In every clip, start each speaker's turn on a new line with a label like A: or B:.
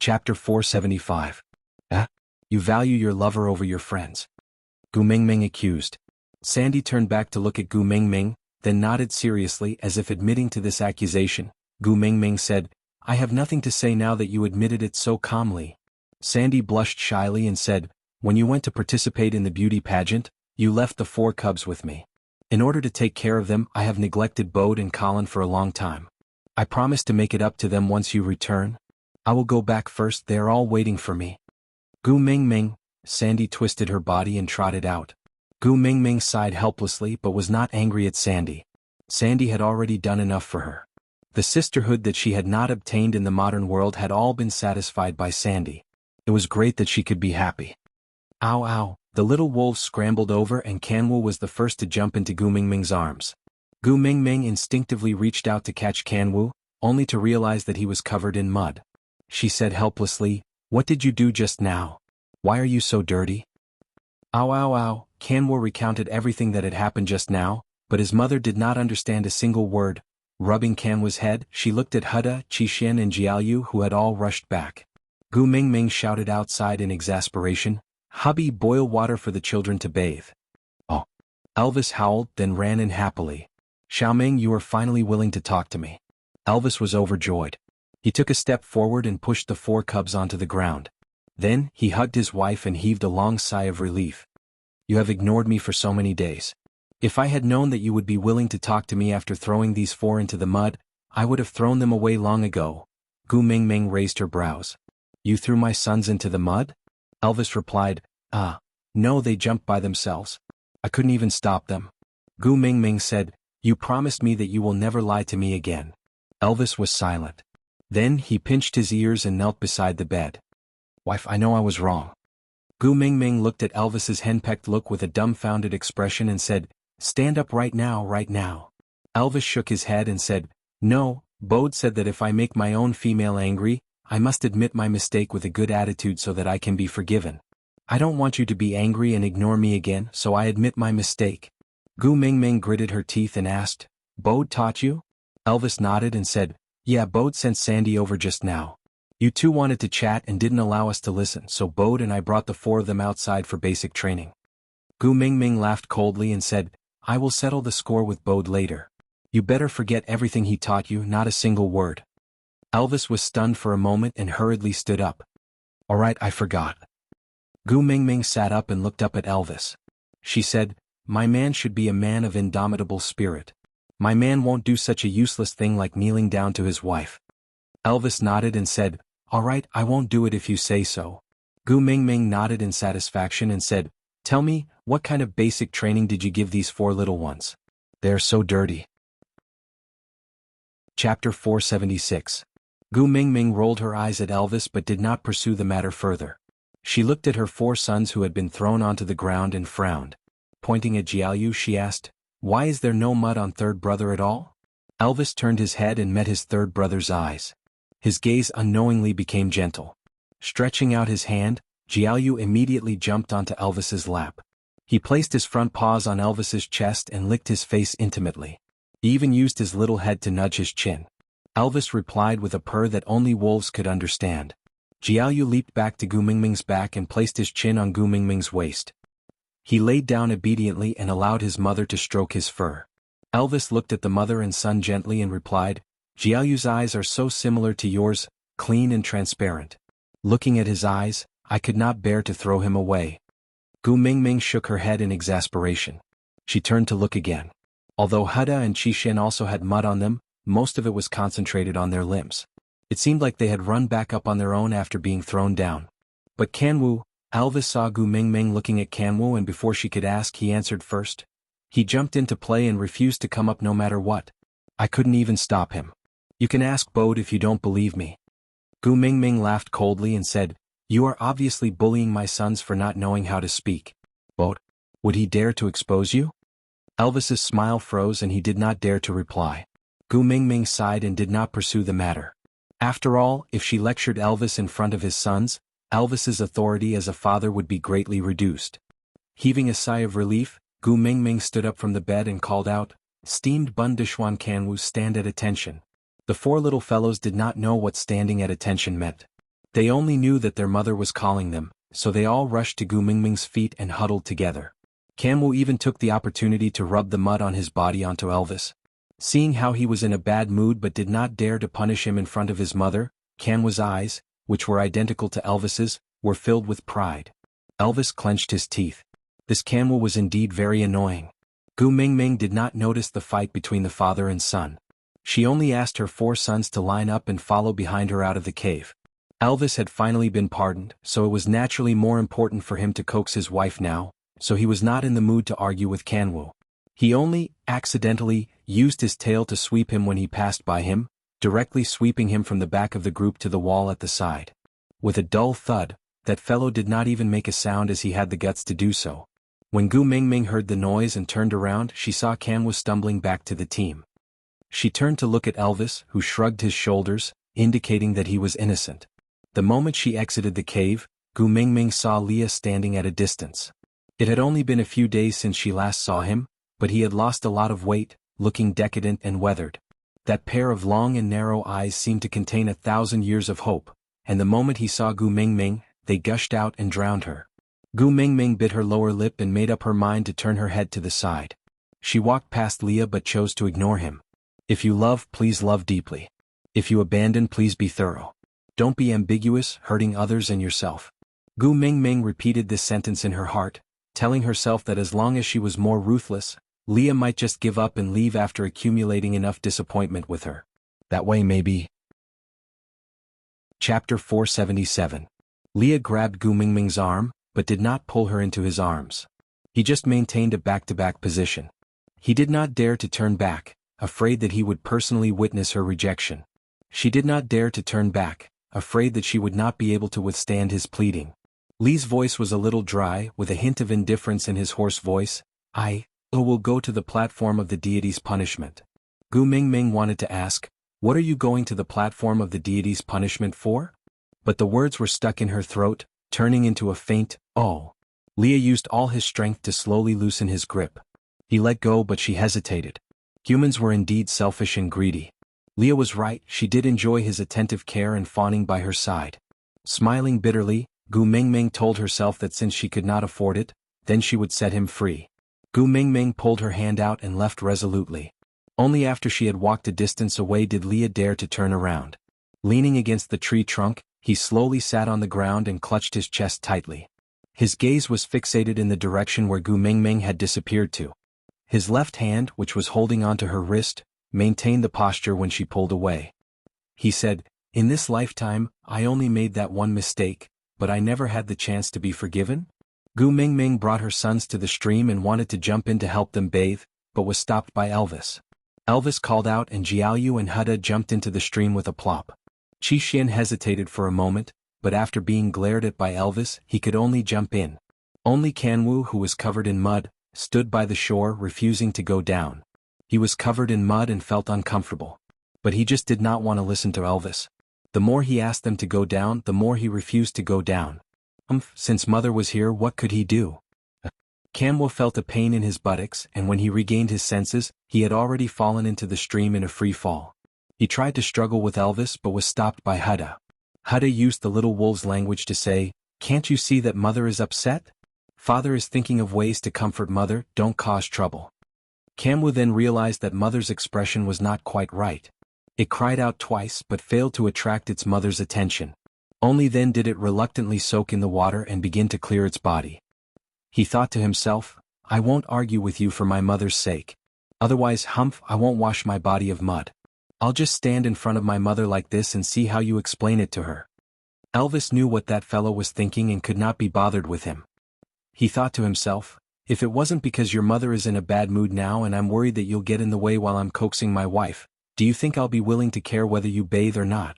A: Chapter 475. You value your lover over your friends. Gu Mingming accused. Sandy turned back to look at Gu Mingming, then nodded seriously as if admitting to this accusation. Gu Mingming said, I have nothing to say now that you admitted it so calmly. Sandy blushed shyly and said, when you went to participate in the beauty pageant, you left the 4 cubs with me. In order to take care of them, I have neglected Bode and Colin for a long time. I promise to make it up to them once you return. I will go back first, they are all waiting for me. Gu Mingming. Sandy twisted her body and trotted out. Gu Mingming sighed helplessly but was not angry at Sandy. Sandy had already done enough for her. The sisterhood that she had not obtained in the modern world had all been satisfied by Sandy. It was great that she could be happy. Ow ow, the little wolves scrambled over and Kanwu was the first to jump into Gu Mingming's arms. Gu Mingming instinctively reached out to catch Kanwu, only to realize that he was covered in mud. She said helplessly, what did you do just now? Why are you so dirty? Ow ow ow, Kanwu recounted everything that had happened just now, but his mother did not understand a single word. Rubbing Kanwu's head, she looked at Huda, Qixin and Jiaoyu who had all rushed back. Gu Mingming shouted outside in exasperation, hubby, boil water for the children to bathe. Oh. Elvis howled, then ran in happily. Xiaoming, you are finally willing to talk to me. Elvis was overjoyed. He took a step forward and pushed the 4 cubs onto the ground. Then, he hugged his wife and heaved a long sigh of relief. You have ignored me for so many days. If I had known that you would be willing to talk to me after throwing these 4 into the mud, I would have thrown them away long ago. Gu Mingming raised her brows. You threw my sons into the mud? Elvis replied, no, they jumped by themselves. I couldn't even stop them. Gu Mingming said, you promised me that you will never lie to me again. Elvis was silent. Then he pinched his ears and knelt beside the bed. Wife, I know I was wrong. Gu Mingming looked at Elvis's henpecked look with a dumbfounded expression and said, stand up right now, right now. Elvis shook his head and said, no, Bode said that if I make my own female angry, I must admit my mistake with a good attitude so that I can be forgiven. I don't want you to be angry and ignore me again, so I admit my mistake. Gu Mingming gritted her teeth and asked, Bode taught you? Elvis nodded and said, yeah, Bode sent Sandy over just now. You two wanted to chat and didn't allow us to listen, so Bode and I brought the 4 of them outside for basic training. Gu Mingming laughed coldly and said, I will settle the score with Bode later. You better forget everything he taught you, not a single word. Elvis was stunned for a moment and hurriedly stood up. All right, I forgot. Gu Mingming sat up and looked up at Elvis. She said, my man should be a man of indomitable spirit. My man won't do such a useless thing like kneeling down to his wife. Elvis nodded and said, all right, I won't do it if you say so. Gu Mingming nodded in satisfaction and said, tell me, what kind of basic training did you give these 4 little ones? They are so dirty. Chapter 476. Gu Mingming rolled her eyes at Elvis but did not pursue the matter further. She looked at her 4 sons who had been thrown onto the ground and frowned. Pointing at Jiaoyu, she asked, why is there no mud on third brother at all? Elvis turned his head and met his third brother's eyes. His gaze unknowingly became gentle. Stretching out his hand, Jiaoyu immediately jumped onto Elvis's lap. He placed his front paws on Elvis's chest and licked his face intimately. He even used his little head to nudge his chin. Elvis replied with a purr that only wolves could understand. Jiaoyu leaped back to Gu Mingming's back and placed his chin on Gu Mingming's waist. He laid down obediently and allowed his mother to stroke his fur. Elvis looked at the mother and son gently and replied, Jiaoyu's eyes are so similar to yours, clean and transparent. Looking at his eyes, I could not bear to throw him away. Gu Mingming shook her head in exasperation. She turned to look again. Although Huda and Qixin also had mud on them, most of it was concentrated on their limbs. It seemed like they had run back up on their own after being thrown down. But Kanwu, Elvis saw Gu Mingming looking at Kanwu and before she could ask he answered first. He jumped into play and refused to come up no matter what. I couldn't even stop him. You can ask Bode if you don't believe me. Gu Mingming laughed coldly and said, you are obviously bullying my sons for not knowing how to speak. Bode, would he dare to expose you? Elvis's smile froze and he did not dare to reply. Gu Mingming sighed and did not pursue the matter. After all, if she lectured Elvis in front of his sons, Elvis's authority as a father would be greatly reduced. Heaving a sigh of relief, Gu Mingming stood up from the bed and called out, steamed bun de xuan Kanwu, stand at attention. The 4 little fellows did not know what standing at attention meant. They only knew that their mother was calling them, so they all rushed to Gu Mingming's feet and huddled together. Kanwu even took the opportunity to rub the mud on his body onto Elvis. Seeing how he was in a bad mood but did not dare to punish him in front of his mother, Kanwu's eyes, which were identical to Elvis's, were filled with pride. Elvis clenched his teeth. This Kanwu was indeed very annoying. Gu Mingming did not notice the fight between the father and son. She only asked her 4 sons to line up and follow behind her out of the cave. Elvis had finally been pardoned, so it was naturally more important for him to coax his wife now, so he was not in the mood to argue with Kanwu. He only, accidentally, used his tail to sweep him when he passed by him, directly sweeping him from the back of the group to the wall at the side. With a dull thud, that fellow did not even make a sound as he had the guts to do so. When Gu Mingming heard the noise and turned around, she saw Kanwu stumbling back to the team. She turned to look at Elvis, who shrugged his shoulders, indicating that he was innocent. The moment she exited the cave, Gu Mingming saw Leah standing at a distance. It had only been a few days since she last saw him, but he had lost a lot of weight, looking decadent and weathered. That pair of long and narrow eyes seemed to contain 1,000 years of hope, and the moment he saw Gu Mingming, they gushed out and drowned her. Gu Mingming bit her lower lip and made up her mind to turn her head to the side. She walked past Leah but chose to ignore him. If you love, please love deeply. If you abandon, please be thorough. Don't be ambiguous, hurting others and yourself. Gu Mingming repeated this sentence in her heart, telling herself that as long as she was more ruthless, Leah might just give up and leave after accumulating enough disappointment with her. That way maybe. Chapter 477. Leah grabbed Gu Mingming's arm, but did not pull her into his arms. He just maintained a back-to-back position. He did not dare to turn back, afraid that he would personally witness her rejection. She did not dare to turn back, afraid that she would not be able to withstand his pleading. Lee's voice was a little dry, with a hint of indifference in his hoarse voice. I will go to the platform of the deity's punishment. Gu Mingming wanted to ask, what are you going to the platform of the deity's punishment for? But the words were stuck in her throat, turning into a faint, oh. Leah used all his strength to slowly loosen his grip. He let go but she hesitated. Humans were indeed selfish and greedy. Leah was right, she did enjoy his attentive care and fawning by her side. Smiling bitterly, Gu Mingming told herself that since she could not afford it, then she would set him free. Gu Mingming pulled her hand out and left resolutely. Only after she had walked a distance away did Leah dare to turn around. Leaning against the tree trunk, he slowly sat on the ground and clutched his chest tightly. His gaze was fixated in the direction where Gu Mingming had disappeared to. His left hand, which was holding onto her wrist, maintained the posture when she pulled away. He said, in this lifetime, I only made that one mistake, but I never had the chance to be forgiven? Gu Mingming brought her sons to the stream and wanted to jump in to help them bathe, but was stopped by Elvis. Elvis called out and Jianghu and Huda jumped into the stream with a plop. Xianxia hesitated for a moment, but after being glared at by Elvis, he could only jump in. Only Kanwu, who was covered in mud, stood by the shore refusing to go down. He was covered in mud and felt uncomfortable. But he just did not want to listen to Elvis. The more he asked them to go down, the more he refused to go down. Since Mother was here, what could he do? Kanwu felt a pain in his buttocks, and when he regained his senses, he had already fallen into the stream in a free fall. He tried to struggle with Elvis but was stopped by Huda. Huda used the little wolf's language to say, can't you see that Mother is upset? Father is thinking of ways to comfort Mother, don't cause trouble. Kanwu then realized that Mother's expression was not quite right. It cried out twice but failed to attract its mother's attention. Only then did it reluctantly soak in the water and begin to clear its body. He thought to himself, I won't argue with you for my mother's sake. Otherwise, I won't wash my body of mud. I'll just stand in front of my mother like this and see how you explain it to her. Elvis knew what that fellow was thinking and could not be bothered with him. He thought to himself, if it wasn't because your mother is in a bad mood now and I'm worried that you'll get in the way while I'm coaxing my wife, do you think I'll be willing to care whether you bathe or not?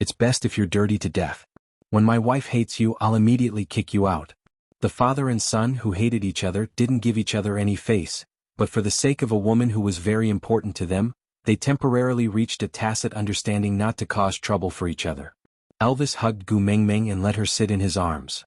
A: It's best if you're dirty to death. When my wife hates you, I'll immediately kick you out. The father and son who hated each other didn't give each other any face, but for the sake of a woman who was very important to them, they temporarily reached a tacit understanding not to cause trouble for each other. Elvis hugged Gu Mingming and let her sit in his arms.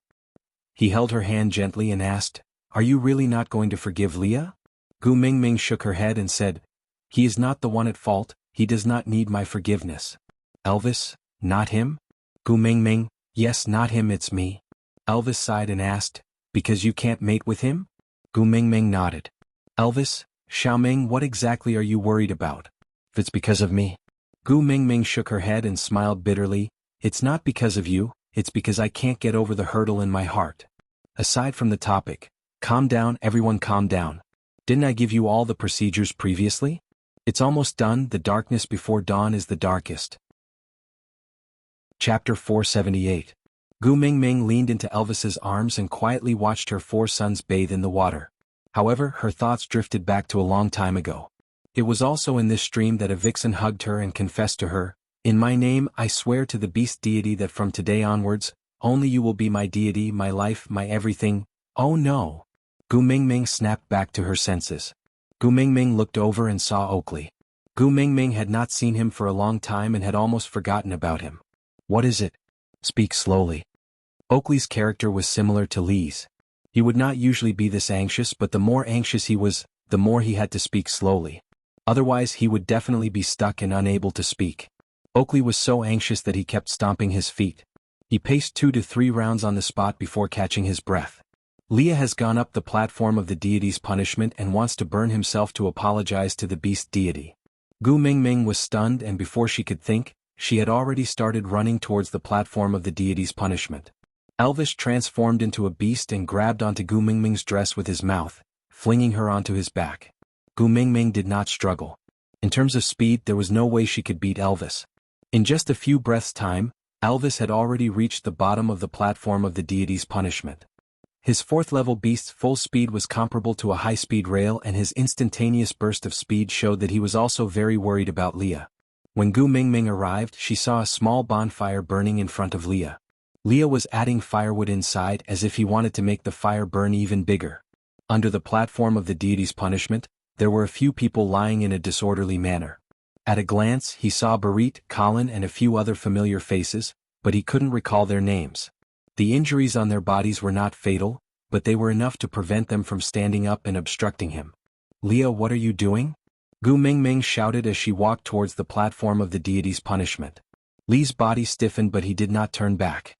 A: He held her hand gently and asked, are you really not going to forgive Leah? Gu Mingming shook her head and said, he is not the one at fault, he does not need my forgiveness. Elvis, not him? Gu Mingming, yes, not him, it's me. Elvis sighed and asked, because you can't mate with him? Gu Mingming nodded. Elvis, Xiaoming, what exactly are you worried about? If it's because of me. Gu Mingming shook her head and smiled bitterly. It's not because of you, it's because I can't get over the hurdle in my heart. Aside from the topic, calm down, everyone, calm down. Didn't I give you all the procedures previously? It's almost done. The darkness before dawn is the darkest. Chapter 478. Gu Mingming leaned into Elvis's arms and quietly watched her 4 sons bathe in the water. However, her thoughts drifted back to a long time ago. It was also in this stream that a vixen hugged her and confessed to her, "In my name I swear to the beast deity that from today onwards, only you will be my deity, my life, my everything." Oh no! Gu Mingming snapped back to her senses. Gu Mingming looked over and saw Oakley. Gu Mingming had not seen him for a long time and had almost forgotten about him. What is it? Speak slowly. Oakley's character was similar to Lee's. He would not usually be this anxious, but the more anxious he was, the more he had to speak slowly. Otherwise he would definitely be stuck and unable to speak. Oakley was so anxious that he kept stomping his feet. He paced 2 to 3 rounds on the spot before catching his breath. Leah has gone up the platform of the deity's punishment and wants to burn himself to apologize to the beast deity. Gu Mingming was stunned, and before she could think, she had already started running towards the platform of the deity's punishment. Elvis transformed into a beast and grabbed onto Gu Mingming's dress with his mouth, flinging her onto his back. Gu Mingming did not struggle. In terms of speed, there was no way she could beat Elvis. In just a few breaths' time, Elvis had already reached the bottom of the platform of the deity's punishment. His 4th-level beast's full speed was comparable to a high-speed rail, and his instantaneous burst of speed showed that he was also very worried about Leah. When Gu Mingming arrived, she saw a small bonfire burning in front of Leah. Leah was adding firewood inside as if he wanted to make the fire burn even bigger. Under the platform of the deity's punishment, there were a few people lying in a disorderly manner. At a glance, he saw Barit, Colin, and a few other familiar faces, but he couldn't recall their names. The injuries on their bodies were not fatal, but they were enough to prevent them from standing up and obstructing him. Leah, what are you doing? Gu Mingming shouted as she walked towards the platform of the deity's punishment. Lee's body stiffened, but he did not turn back.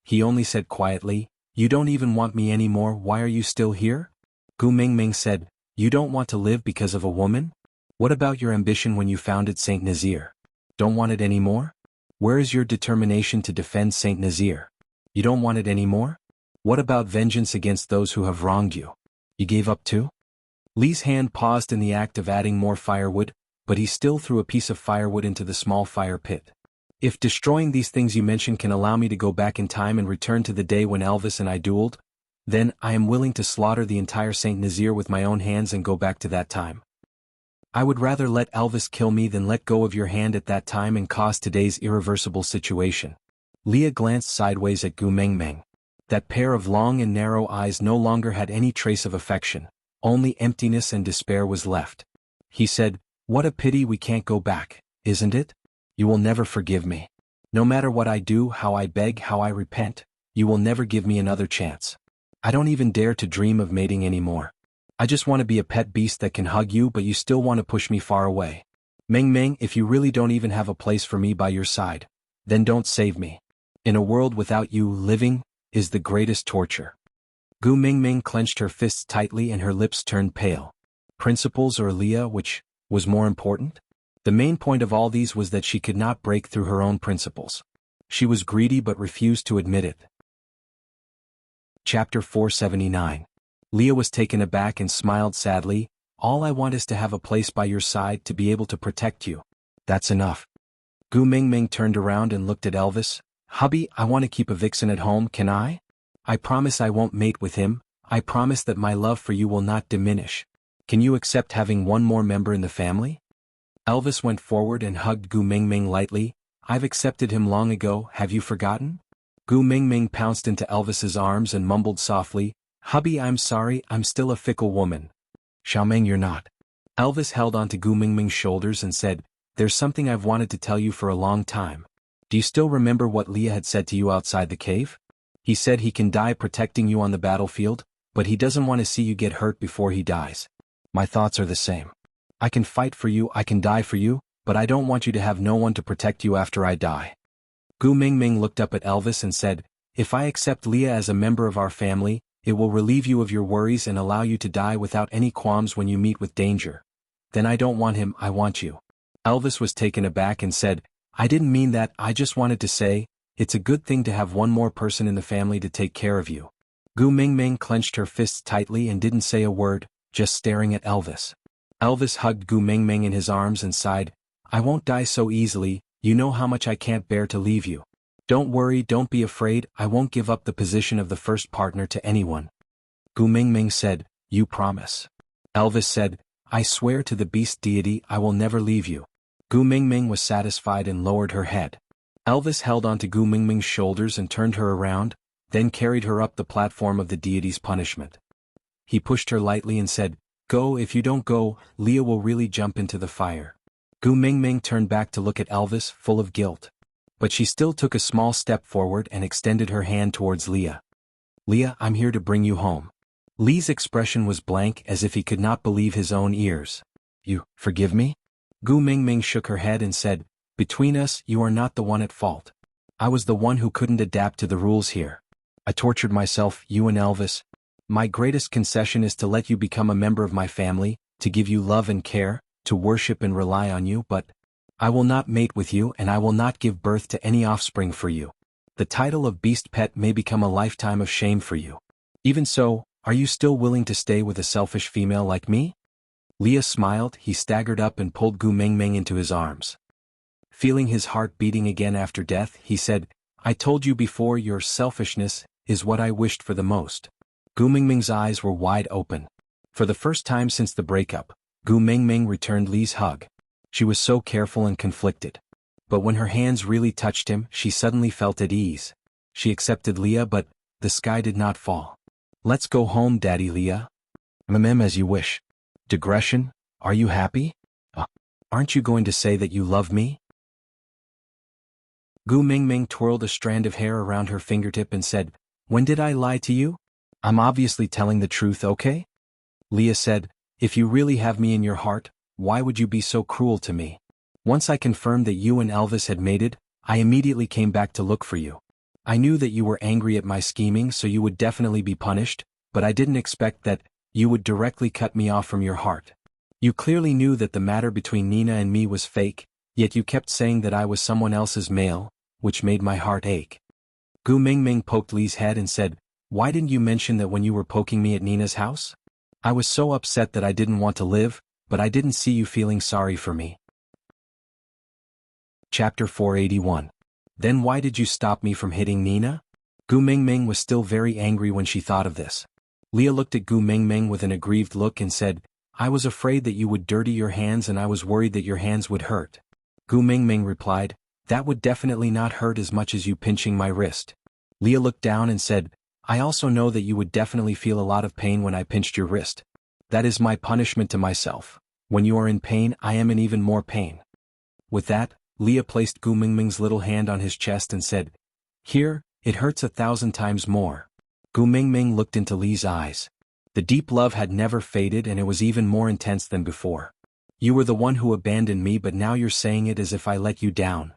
A: He only said quietly, "You don't even want me anymore, why are you still here?" Gu Mingming said, "You don't want to live because of a woman? What about your ambition when you founded Saint Nazir? Don't want it anymore? Where is your determination to defend Saint Nazir? You don't want it anymore? What about vengeance against those who have wronged you? You gave up too?" Lee's hand paused in the act of adding more firewood, but he still threw a piece of firewood into the small fire pit. "If destroying these things you mentioned can allow me to go back in time and return to the day when Elvis and I dueled, then I am willing to slaughter the entire Saint Nazir with my own hands and go back to that time. I would rather let Elvis kill me than let go of your hand at that time and cause today's irreversible situation." Leah glanced sideways at Gu Mingming. That pair of long and narrow eyes no longer had any trace of affection, only emptiness and despair was left. He said, "What a pity we can't go back, isn't it? You will never forgive me. No matter what I do, how I beg, how I repent, you will never give me another chance. I don't even dare to dream of mating anymore. I just want to be a pet beast that can hug you, but you still want to push me far away. Mingming, if you really don't even have a place for me by your side, then don't save me. In a world without you, living is the greatest torture." Gu Mingming clenched her fists tightly and her lips turned pale. Principles or Leah, which was more important? The main point of all these was that she could not break through her own principles. She was greedy but refused to admit it. Chapter 479. Leah was taken aback and smiled sadly. "All I want is to have a place by your side to be able to protect you. That's enough." Gu Mingming turned around and looked at Elvis. "Hubby, I want to keep a vixen at home, can I? I promise I won't mate with him. I promise that my love for you will not diminish. Can you accept having one more member in the family?" Elvis went forward and hugged Gu Mingming lightly. "I've accepted him long ago, have you forgotten?" Gu Mingming pounced into Elvis's arms and mumbled softly, "Hubby, I'm sorry, I'm still a fickle woman." "Xiaoming, you're not." Elvis held onto Gu Mingming's shoulders and said, "There's something I've wanted to tell you for a long time. Do you still remember what Leah had said to you outside the cave? He said he can die protecting you on the battlefield, but he doesn't want to see you get hurt before he dies. My thoughts are the same. I can fight for you, I can die for you, but I don't want you to have no one to protect you after I die." Gu Mingming looked up at Elvis and said, "If I accept Leah as a member of our family, it will relieve you of your worries and allow you to die without any qualms when you meet with danger." "Then I don't want him, I want you." Elvis was taken aback and said, "I didn't mean that, I just wanted to say, it's a good thing to have one more person in the family to take care of you." Gu Mingming clenched her fists tightly and didn't say a word, just staring at Elvis. Elvis hugged Gu Mingming in his arms and sighed, "I won't die so easily, you know how much I can't bear to leave you. Don't worry, don't be afraid, I won't give up the position of the first partner to anyone." Gu Mingming said, "You promise?" Elvis said, "I swear to the beast deity I will never leave you." Gu Mingming was satisfied and lowered her head. Elvis held onto Gu Mingming's shoulders and turned her around, then carried her up the platform of the deity's punishment. He pushed her lightly and said, "Go, if you don't go, Leah will really jump into the fire." Gu Mingming turned back to look at Elvis, full of guilt. But she still took a small step forward and extended her hand towards Leah. "Leah, I'm here to bring you home." Lee's expression was blank as if he could not believe his own ears. "You forgive me?" Gu Mingming shook her head and said, "Between us, you are not the one at fault. I was the one who couldn't adapt to the rules here. I tortured myself, you and Elvis. My greatest concession is to let you become a member of my family, to give you love and care, to worship and rely on you, but I will not mate with you and I will not give birth to any offspring for you. The title of beast pet may become a lifetime of shame for you. Even so, are you still willing to stay with a selfish female like me?" Leah smiled, he staggered up and pulled Gu Mingming into his arms. Feeling his heart beating again after death, he said, "I told you before, your selfishness is what I wished for the most." Gu Mingming's eyes were wide open. For the first time since the breakup, Gu Mingming returned Lee's hug. She was so careful and conflicted. But when her hands really touched him, she suddenly felt at ease. She accepted Leah, but the sky did not fall. "Let's go home, Daddy Leah." As you wish." "Digression, are you happy? Aren't you going to say that you love me?" Gu Mingming twirled a strand of hair around her fingertip and said, "When did I lie to you? I'm obviously telling the truth, okay?" Leah said, "If you really have me in your heart, why would you be so cruel to me? Once I confirmed that you and Elvis had mated, I immediately came back to look for you. I knew that you were angry at my scheming, so you would definitely be punished, but I didn't expect that you would directly cut me off from your heart. You clearly knew that the matter between Nina and me was fake, yet you kept saying that I was someone else's male, which made my heart ache." Gu Mingming poked Lee's head and said, "Why didn't you mention that when you were poking me at Nina's house? I was so upset that I didn't want to live, but I didn't see you feeling sorry for me." Chapter 481. Then why did you stop me from hitting Nina? Gu Mingming was still very angry when she thought of this. Leah looked at Gu Mingming with an aggrieved look and said, "I was afraid that you would dirty your hands and I was worried that your hands would hurt." Gu Mingming replied, "That would definitely not hurt as much as you pinching my wrist." Leah looked down and said, "I also know that you would definitely feel a lot of pain when I pinched your wrist. That is my punishment to myself. When you are in pain, I am in even more pain." With that, Leah placed Gu Mingming's little hand on his chest and said, "Here, it hurts 1,000 times more." Gu Mingming looked into Lee's eyes. The deep love had never faded and it was even more intense than before. "You were the one who abandoned me, but now you're saying it as if I let you down."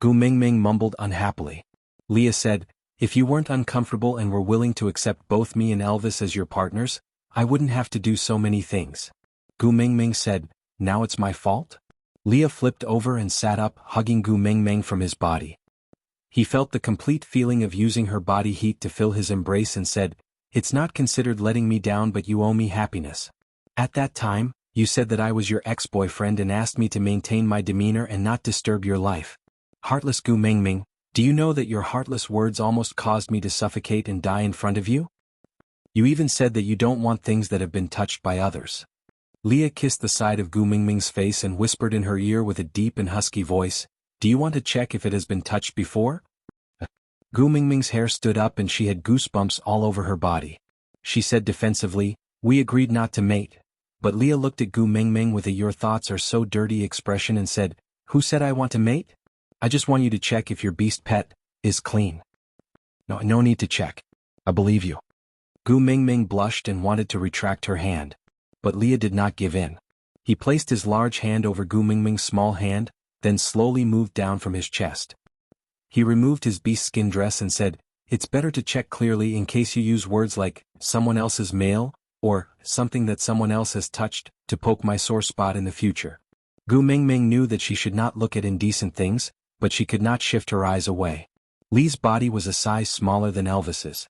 A: Gu Mingming mumbled unhappily. Leah said, "If you weren't uncomfortable and were willing to accept both me and Elvis as your partners, I wouldn't have to do so many things." Gu Mingming said, "Now it's my fault?" Leah flipped over and sat up, hugging Gu Mingming from his body. He felt the complete feeling of using her body heat to fill his embrace and said, "It's not considered letting me down, but you owe me happiness. At that time, you said that I was your ex-boyfriend and asked me to maintain my demeanor and not disturb your life. Heartless Gu Mingming, do you know that your heartless words almost caused me to suffocate and die in front of you? You even said that you don't want things that have been touched by others." Leah kissed the side of Gu Mingming's face and whispered in her ear with a deep and husky voice, "Do you want to check if it has been touched before?" Gu Mingming's hair stood up and she had goosebumps all over her body. She said defensively, "We agreed not to mate." But Leah looked at Gu Mingming with a "your thoughts are so dirty" expression and said, "Who said I want to mate? I just want you to check if your beast pet is clean." No need to check. I believe you." Gu Mingming blushed and wanted to retract her hand. But Leah did not give in. He placed his large hand over Gu Mingming's small hand, then slowly moved down from his chest. He removed his beast skin dress and said, "It's better to check clearly in case you use words like, someone else's male, or, something that someone else has touched, to poke my sore spot in the future." Gu Mingming knew that she should not look at indecent things, but she could not shift her eyes away. Li's body was a size smaller than Elvis's.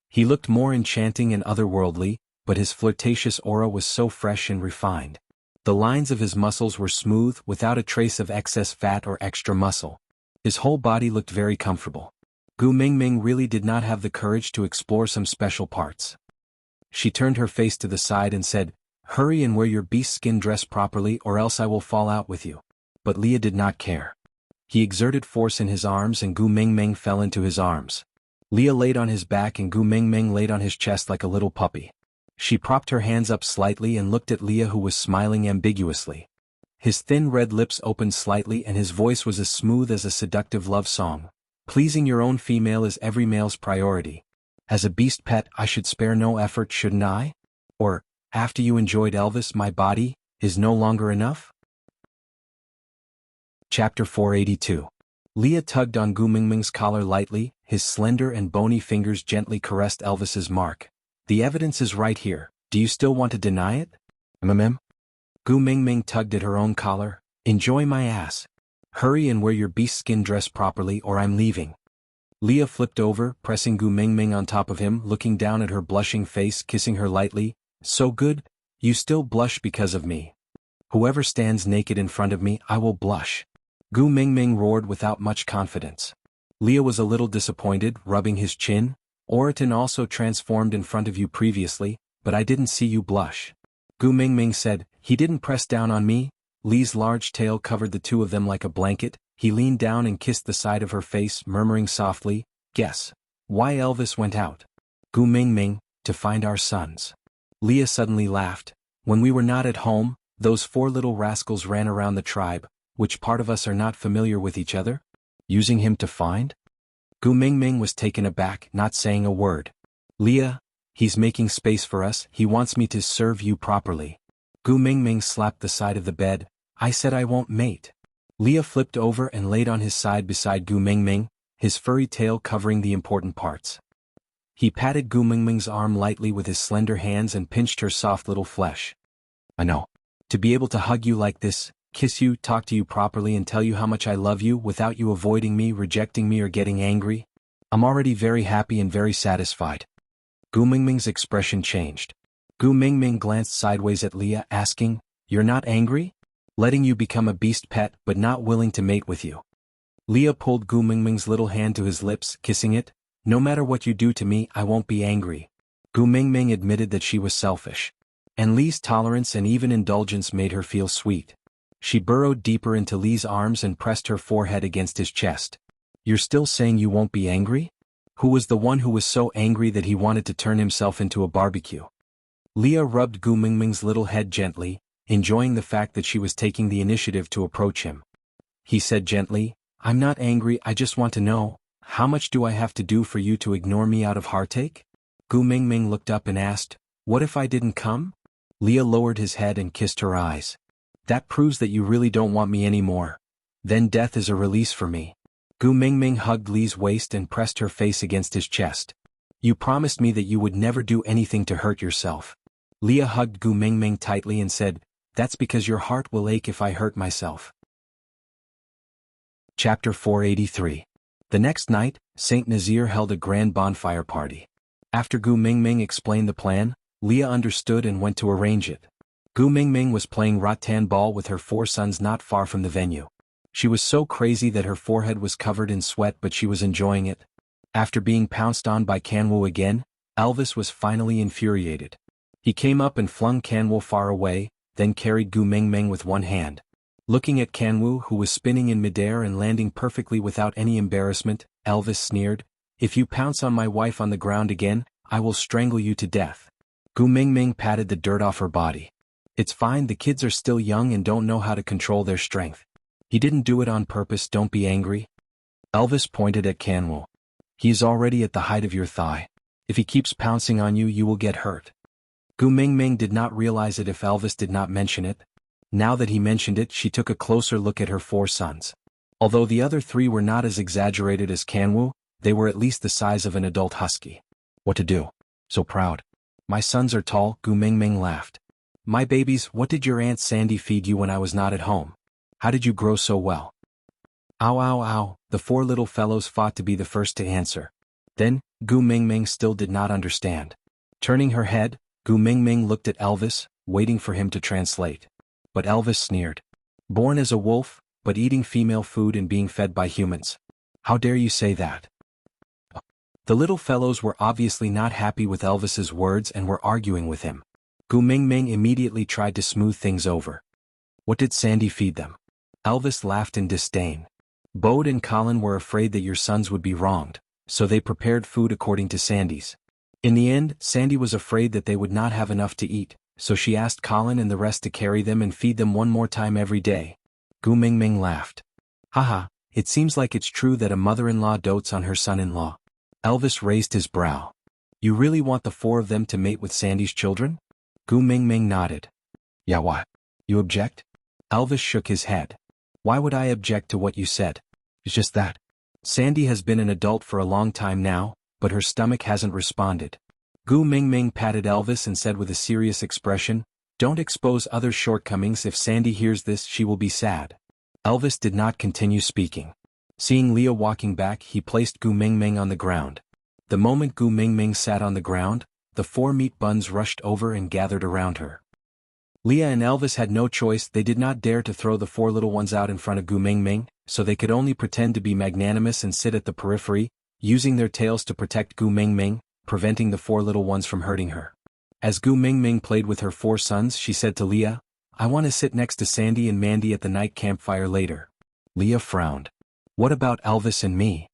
A: He looked more enchanting and otherworldly, but his flirtatious aura was so fresh and refined. The lines of his muscles were smooth, without a trace of excess fat or extra muscle. His whole body looked very comfortable. Gu Mingming really did not have the courage to explore some special parts. She turned her face to the side and said, "Hurry and wear your beast skin dress properly or else I will fall out with you." But Leah did not care. He exerted force in his arms and Gu Mingming fell into his arms. Leah laid on his back and Gu Mingming laid on his chest like a little puppy. She propped her hands up slightly and looked at Leah, who was smiling ambiguously. His thin red lips opened slightly and his voice was as smooth as a seductive love song. "Pleasing your own female is every male's priority. As a beast pet I should spare no effort, shouldn't I? Or, after you enjoyed Elvis, my body is no longer enough?" Chapter 482. Leah tugged on Gu Mingming's collar lightly, his slender and bony fingers gently caressed Elvis's mark. "The evidence is right here, do you still want to deny it?" "Mm-mm." Gu Mingming tugged at her own collar. "Enjoy my ass. Hurry and wear your beast skin dress properly or I'm leaving." Leah flipped over, pressing Gu Mingming on top of him, looking down at her blushing face, kissing her lightly. "So good? You still blush because of me? Whoever stands naked in front of me, I will blush." Gu Mingming roared without much confidence. Leah was a little disappointed, rubbing his chin. "Oraton also transformed in front of you previously, but I didn't see you blush." Gu Mingming said, "He didn't press down on me." Li's large tail covered the two of them like a blanket. He leaned down and kissed the side of her face, murmuring softly, "Guess why Elvis went out?" "Gu Mingming, to find our sons." Leah suddenly laughed. "When we were not at home, those 4 little rascals ran around the tribe. Which part of us are not familiar with each other? Using him to find?" Gu Mingming was taken aback, not saying a word. "Leah, he's making space for us, he wants me to serve you properly." Gu Mingming slapped the side of the bed. "I said I won't mate." Leah flipped over and laid on his side beside Gu Mingming, his furry tail covering the important parts. He patted Gu Mingming's arm lightly with his slender hands and pinched her soft little flesh. "I know. To be able to hug you like this, kiss you, talk to you properly and tell you how much I love you without you avoiding me, rejecting me or getting angry. I'm already very happy and very satisfied." Gu Mingming's expression changed. Gu Mingming glanced sideways at Leah, asking, "You're not angry? Letting you become a beast pet but not willing to mate with you." Leah pulled Gu Mingming's little hand to his lips, kissing it. "No matter what you do to me, I won't be angry." Gu Mingming admitted that she was selfish. And Li's tolerance and even indulgence made her feel sweet. She burrowed deeper into Li's arms and pressed her forehead against his chest. "You're still saying you won't be angry? Who was the one who was so angry that he wanted to turn himself into a barbecue?" Leah rubbed Gu Mingming's little head gently, enjoying the fact that she was taking the initiative to approach him. He said gently, "I'm not angry, I just want to know, how much do I have to do for you to ignore me out of heartache?" Gu Mingming looked up and asked, "What if I didn't come?" Leah lowered his head and kissed her eyes. "That proves that you really don't want me anymore. Then death is a release for me." Gu Mingming hugged Li's waist and pressed her face against his chest. "You promised me that you would never do anything to hurt yourself." Leah hugged Gu Mingming tightly and said, "That's because your heart will ache if I hurt myself." Chapter 483. The next night, Saint Nazir held a grand bonfire party. After Gu Mingming explained the plan, Leah understood and went to arrange it. Gu Mingming was playing rattan ball with her 4 sons not far from the venue. She was so crazy that her forehead was covered in sweat, but she was enjoying it. After being pounced on by Xuanhu again, Elvis was finally infuriated. He came up and flung Xuanhu far away, then carried Gu Mingming with one hand. Looking at Xuanhu, who was spinning in midair and landing perfectly without any embarrassment, Elvis sneered, "If you pounce on my wife on the ground again, I will strangle you to death." Gu Mingming patted the dirt off her body. "It's fine, the kids are still young and don't know how to control their strength. He didn't do it on purpose, don't be angry." Elvis pointed at Xuanhu. "He is already at the height of your thigh. If he keeps pouncing on you, you will get hurt." Gu Mingming did not realize it if Elvis did not mention it. Now that he mentioned it, she took a closer look at her 4 sons. Although the other three were not as exaggerated as Xianhu, they were at least the size of an adult husky. What to do? So proud. My sons are tall, Gu Mingming laughed. My babies, what did your Aunt Sandy feed you when I was not at home? How did you grow so well? Ow ow ow, the four little fellows fought to be the first to answer. Then, Gu Mingming still did not understand. Turning her head, Gu Mingming looked at Elvis, waiting for him to translate. But Elvis sneered. Born as a wolf, but eating female food and being fed by humans. How dare you say that? The little fellows were obviously not happy with Elvis's words and were arguing with him. Gu Mingming immediately tried to smooth things over. What did Sandy feed them? Elvis laughed in disdain. Bode and Colin were afraid that your sons would be wronged, so they prepared food according to Sandy's. In the end, Sandy was afraid that they would not have enough to eat, so she asked Colin and the rest to carry them and feed them one more time every day. Gu Mingming laughed. Haha, it seems like it's true that a mother-in-law dotes on her son-in-law. Elvis raised his brow. You really want the four of them to mate with Sandy's children? Gu Mingming nodded. Yeah, what? You object? Elvis shook his head. Why would I object to what you said? It's just that. Sandy has been an adult for a long time now, but her stomach hasn't responded. Gu Mingming patted Elvis and said with a serious expression, Don't expose other shortcomings. If Sandy hears this, she will be sad. Elvis did not continue speaking. Seeing Leah walking back, he placed Gu Mingming on the ground. The moment Gu Mingming sat on the ground, the four meat buns rushed over and gathered around her. Leah and Elvis had no choice. They did not dare to throw the four little ones out in front of Gu Mingming, so they could only pretend to be magnanimous and sit at the periphery, using their tails to protect Gu Mingming, preventing the four little ones from hurting her. As Gu Mingming played with her four sons, she said to Leah, I want to sit next to Sandy and Mandy at the night campfire later. Leah frowned. What about Elvis and me?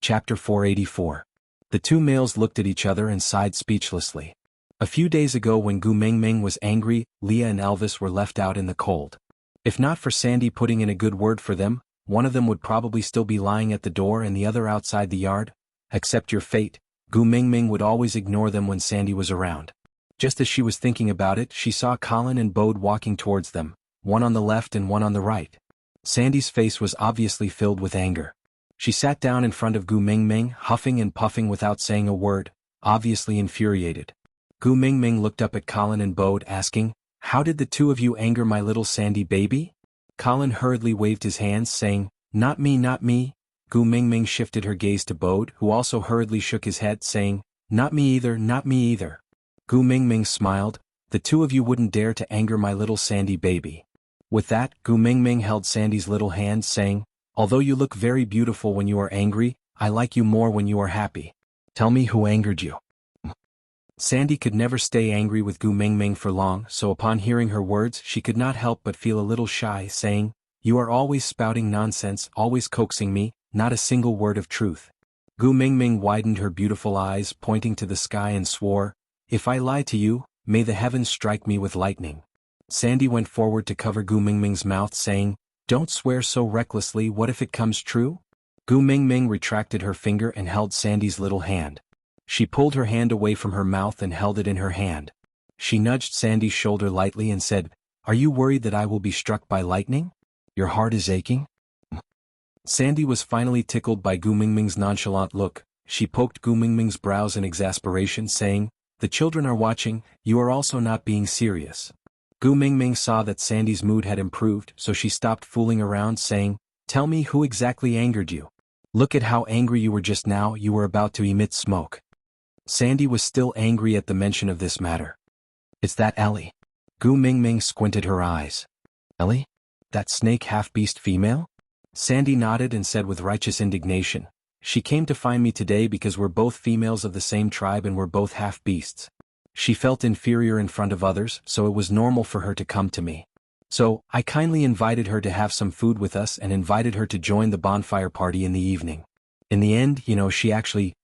A: Chapter 484. The two males looked at each other and sighed speechlessly. A few days ago when Gu Mingming was angry, Leah and Elvis were left out in the cold. If not for Sandy putting in a good word for them, one of them would probably still be lying at the door and the other outside the yard. Accept your fate, Gu Mingming would always ignore them when Sandy was around. Just as she was thinking about it, she saw Colin and Bode walking towards them, one on the left and one on the right. Sandy's face was obviously filled with anger. She sat down in front of Gu Mingming, huffing and puffing without saying a word, obviously infuriated. Gu Mingming looked up at Colin and Bode, asking, How did the two of you anger my little Sandy baby? Colin hurriedly waved his hands, saying, Not me, not me. Gu Mingming shifted her gaze to Bode, who also hurriedly shook his head, saying, Not me either, not me either. Gu Mingming smiled, The two of you wouldn't dare to anger my little Sandy baby. With that, Gu Mingming held Sandy's little hand, saying, Although you look very beautiful when you are angry, I like you more when you are happy. Tell me who angered you. Sandy could never stay angry with Gu Mingming for long, so upon hearing her words she could not help but feel a little shy, saying, You are always spouting nonsense, always coaxing me, not a single word of truth. Gu Mingming widened her beautiful eyes, pointing to the sky, and swore, If I lie to you, may the heavens strike me with lightning. Sandy went forward to cover Gu Mingming's mouth, saying, Don't swear so recklessly, what if it comes true? Gu Mingming retracted her finger and held Sandy's little hand. She pulled her hand away from her mouth and held it in her hand. She nudged Sandy's shoulder lightly and said, Are you worried that I will be struck by lightning? Your heart is aching? Sandy was finally tickled by Gu Mingming's nonchalant look. She poked Gu Mingming's brows in exasperation, saying, The children are watching, you are also not being serious. Gu Mingming saw that Sandy's mood had improved, so she stopped fooling around, saying, Tell me who exactly angered you. Look at how angry you were just now, you were about to emit smoke. Sandy was still angry at the mention of this matter. It's that Ellie. Gu Mingming squinted her eyes. Ellie? That snake half-beast female? Sandy nodded and said with righteous indignation, She came to find me today because we're both females of the same tribe and we're both half-beasts. She felt inferior in front of others, so it was normal for her to come to me. So, I kindly invited her to have some food with us and invited her to join the bonfire party in the evening. In the end, she actually...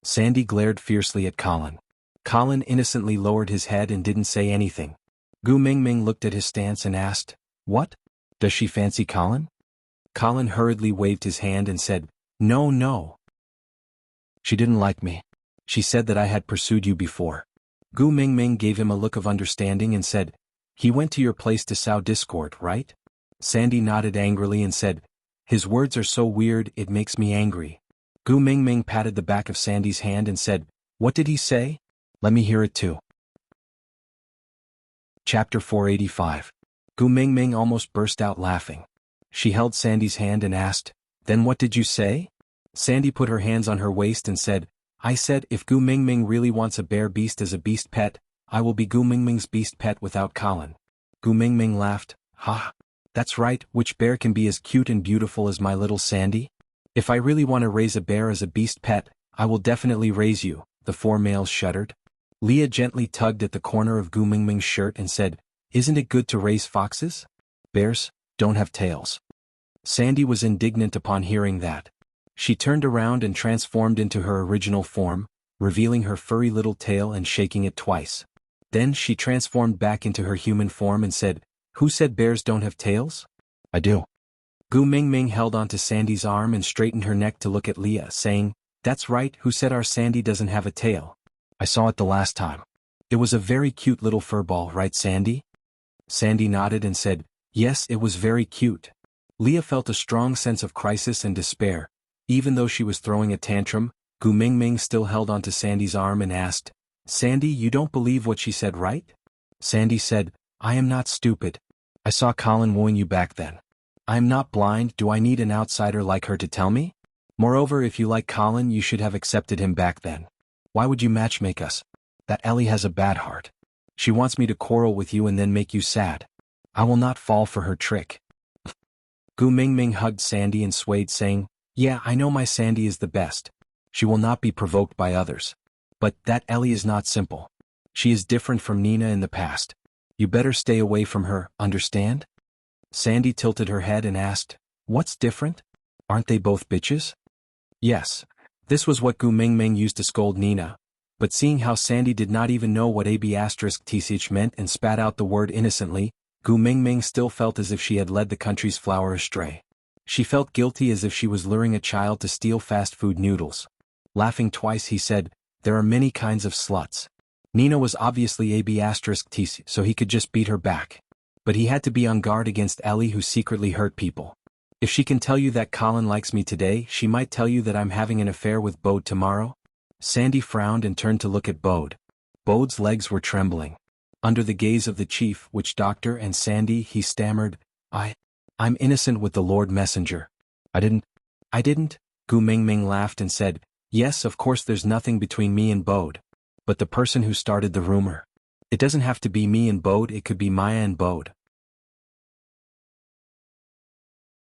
A: Sandy glared fiercely at Colin. Colin innocently lowered his head and didn't say anything. Gu Mingming looked at his stance and asked, What? Does she fancy Colin? Colin hurriedly waved his hand and said, No, no. She didn't like me. She said that I had pursued you before. Gu Mingming gave him a look of understanding and said, He went to your place to sow discord, right? Sandy nodded angrily and said, his words are so weird it makes me angry. Gu Mingming patted the back of Sandy's hand and said, what did he say? Let me hear it too. Chapter 485. Gu Mingming almost burst out laughing. She held Sandy's hand and asked, then what did you say? Sandy put her hands on her waist and said, I said if Gu Mingming really wants a bear beast as a beast pet, I will be Gu Mingming's beast pet without Colin. Gu Mingming laughed, ha. That's right, which bear can be as cute and beautiful as my little Sandy? If I really want to raise a bear as a beast pet, I will definitely raise you. The four males shuddered. Leah gently tugged at the corner of Gu Mingming's shirt and said, isn't it good to raise foxes? Bears don't have tails. Sandy was indignant upon hearing that. She turned around and transformed into her original form, revealing her furry little tail and shaking it twice. Then she transformed back into her human form and said, who said bears don't have tails? I do. Gu Mingming held onto Sandy's arm and straightened her neck to look at Leah, saying, that's right, who said our Sandy doesn't have a tail? I saw it the last time. It was a very cute little furball, right Sandy? Sandy nodded and said, yes, it was very cute. Leah felt a strong sense of crisis and despair. Even though she was throwing a tantrum, Gu Mingming still held onto Sandy's arm and asked, Sandy, you don't believe what she said, right? Sandy said, I am not stupid. I saw Colin wooing you back then. I am not blind, do I need an outsider like her to tell me? Moreover, if you like Colin, you should have accepted him back then. Why would you matchmake us? That Ellie has a bad heart. She wants me to quarrel with you and then make you sad. I will not fall for her trick. Gu Mingming hugged Sandy and swayed, saying, yeah, I know my Sandy is the best. She will not be provoked by others. But that Ellie is not simple. She is different from Nina in the past. You better stay away from her, understand? Sandy tilted her head and asked, what's different? Aren't they both bitches? Yes. This was what Gu Mingming used to scold Nina. But seeing how Sandy did not even know what ab*tsh meant and spat out the word innocently, Gu Mingming still felt as if she had led the country's flower astray. She felt guilty as if she was luring a child to steal fast food noodles. Laughing twice he said, there are many kinds of sluts. Nina was obviously ab*tsh, so he could just beat her back. But he had to be on guard against Ellie, who secretly hurt people. If she can tell you that Colin likes me today, she might tell you that I'm having an affair with Bode tomorrow. Sandy frowned and turned to look at Bode. Bode's legs were trembling. Under the gaze of the chief, witch doctor, and Sandy, he stammered, I'm innocent with the Lord Messenger. I didn't. Gu Mingming laughed and said, yes, of course there's nothing between me and Bode. But the person who started the rumor. It doesn't have to be me and Bode, it could be Maya and Bode.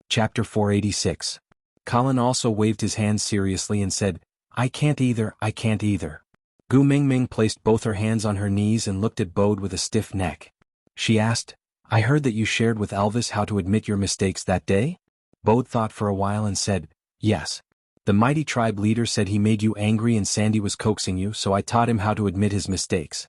A: Chapter 486. Colin also waved his hands seriously and said, I can't either. Gu Mingming placed both her hands on her knees and looked at Bode with a stiff neck. She asked, I heard that you shared with Elvis how to admit your mistakes that day? Bode thought for a while and said, yes. The mighty tribe leader said he made you angry and Sandy was coaxing you, so I taught him how to admit his mistakes.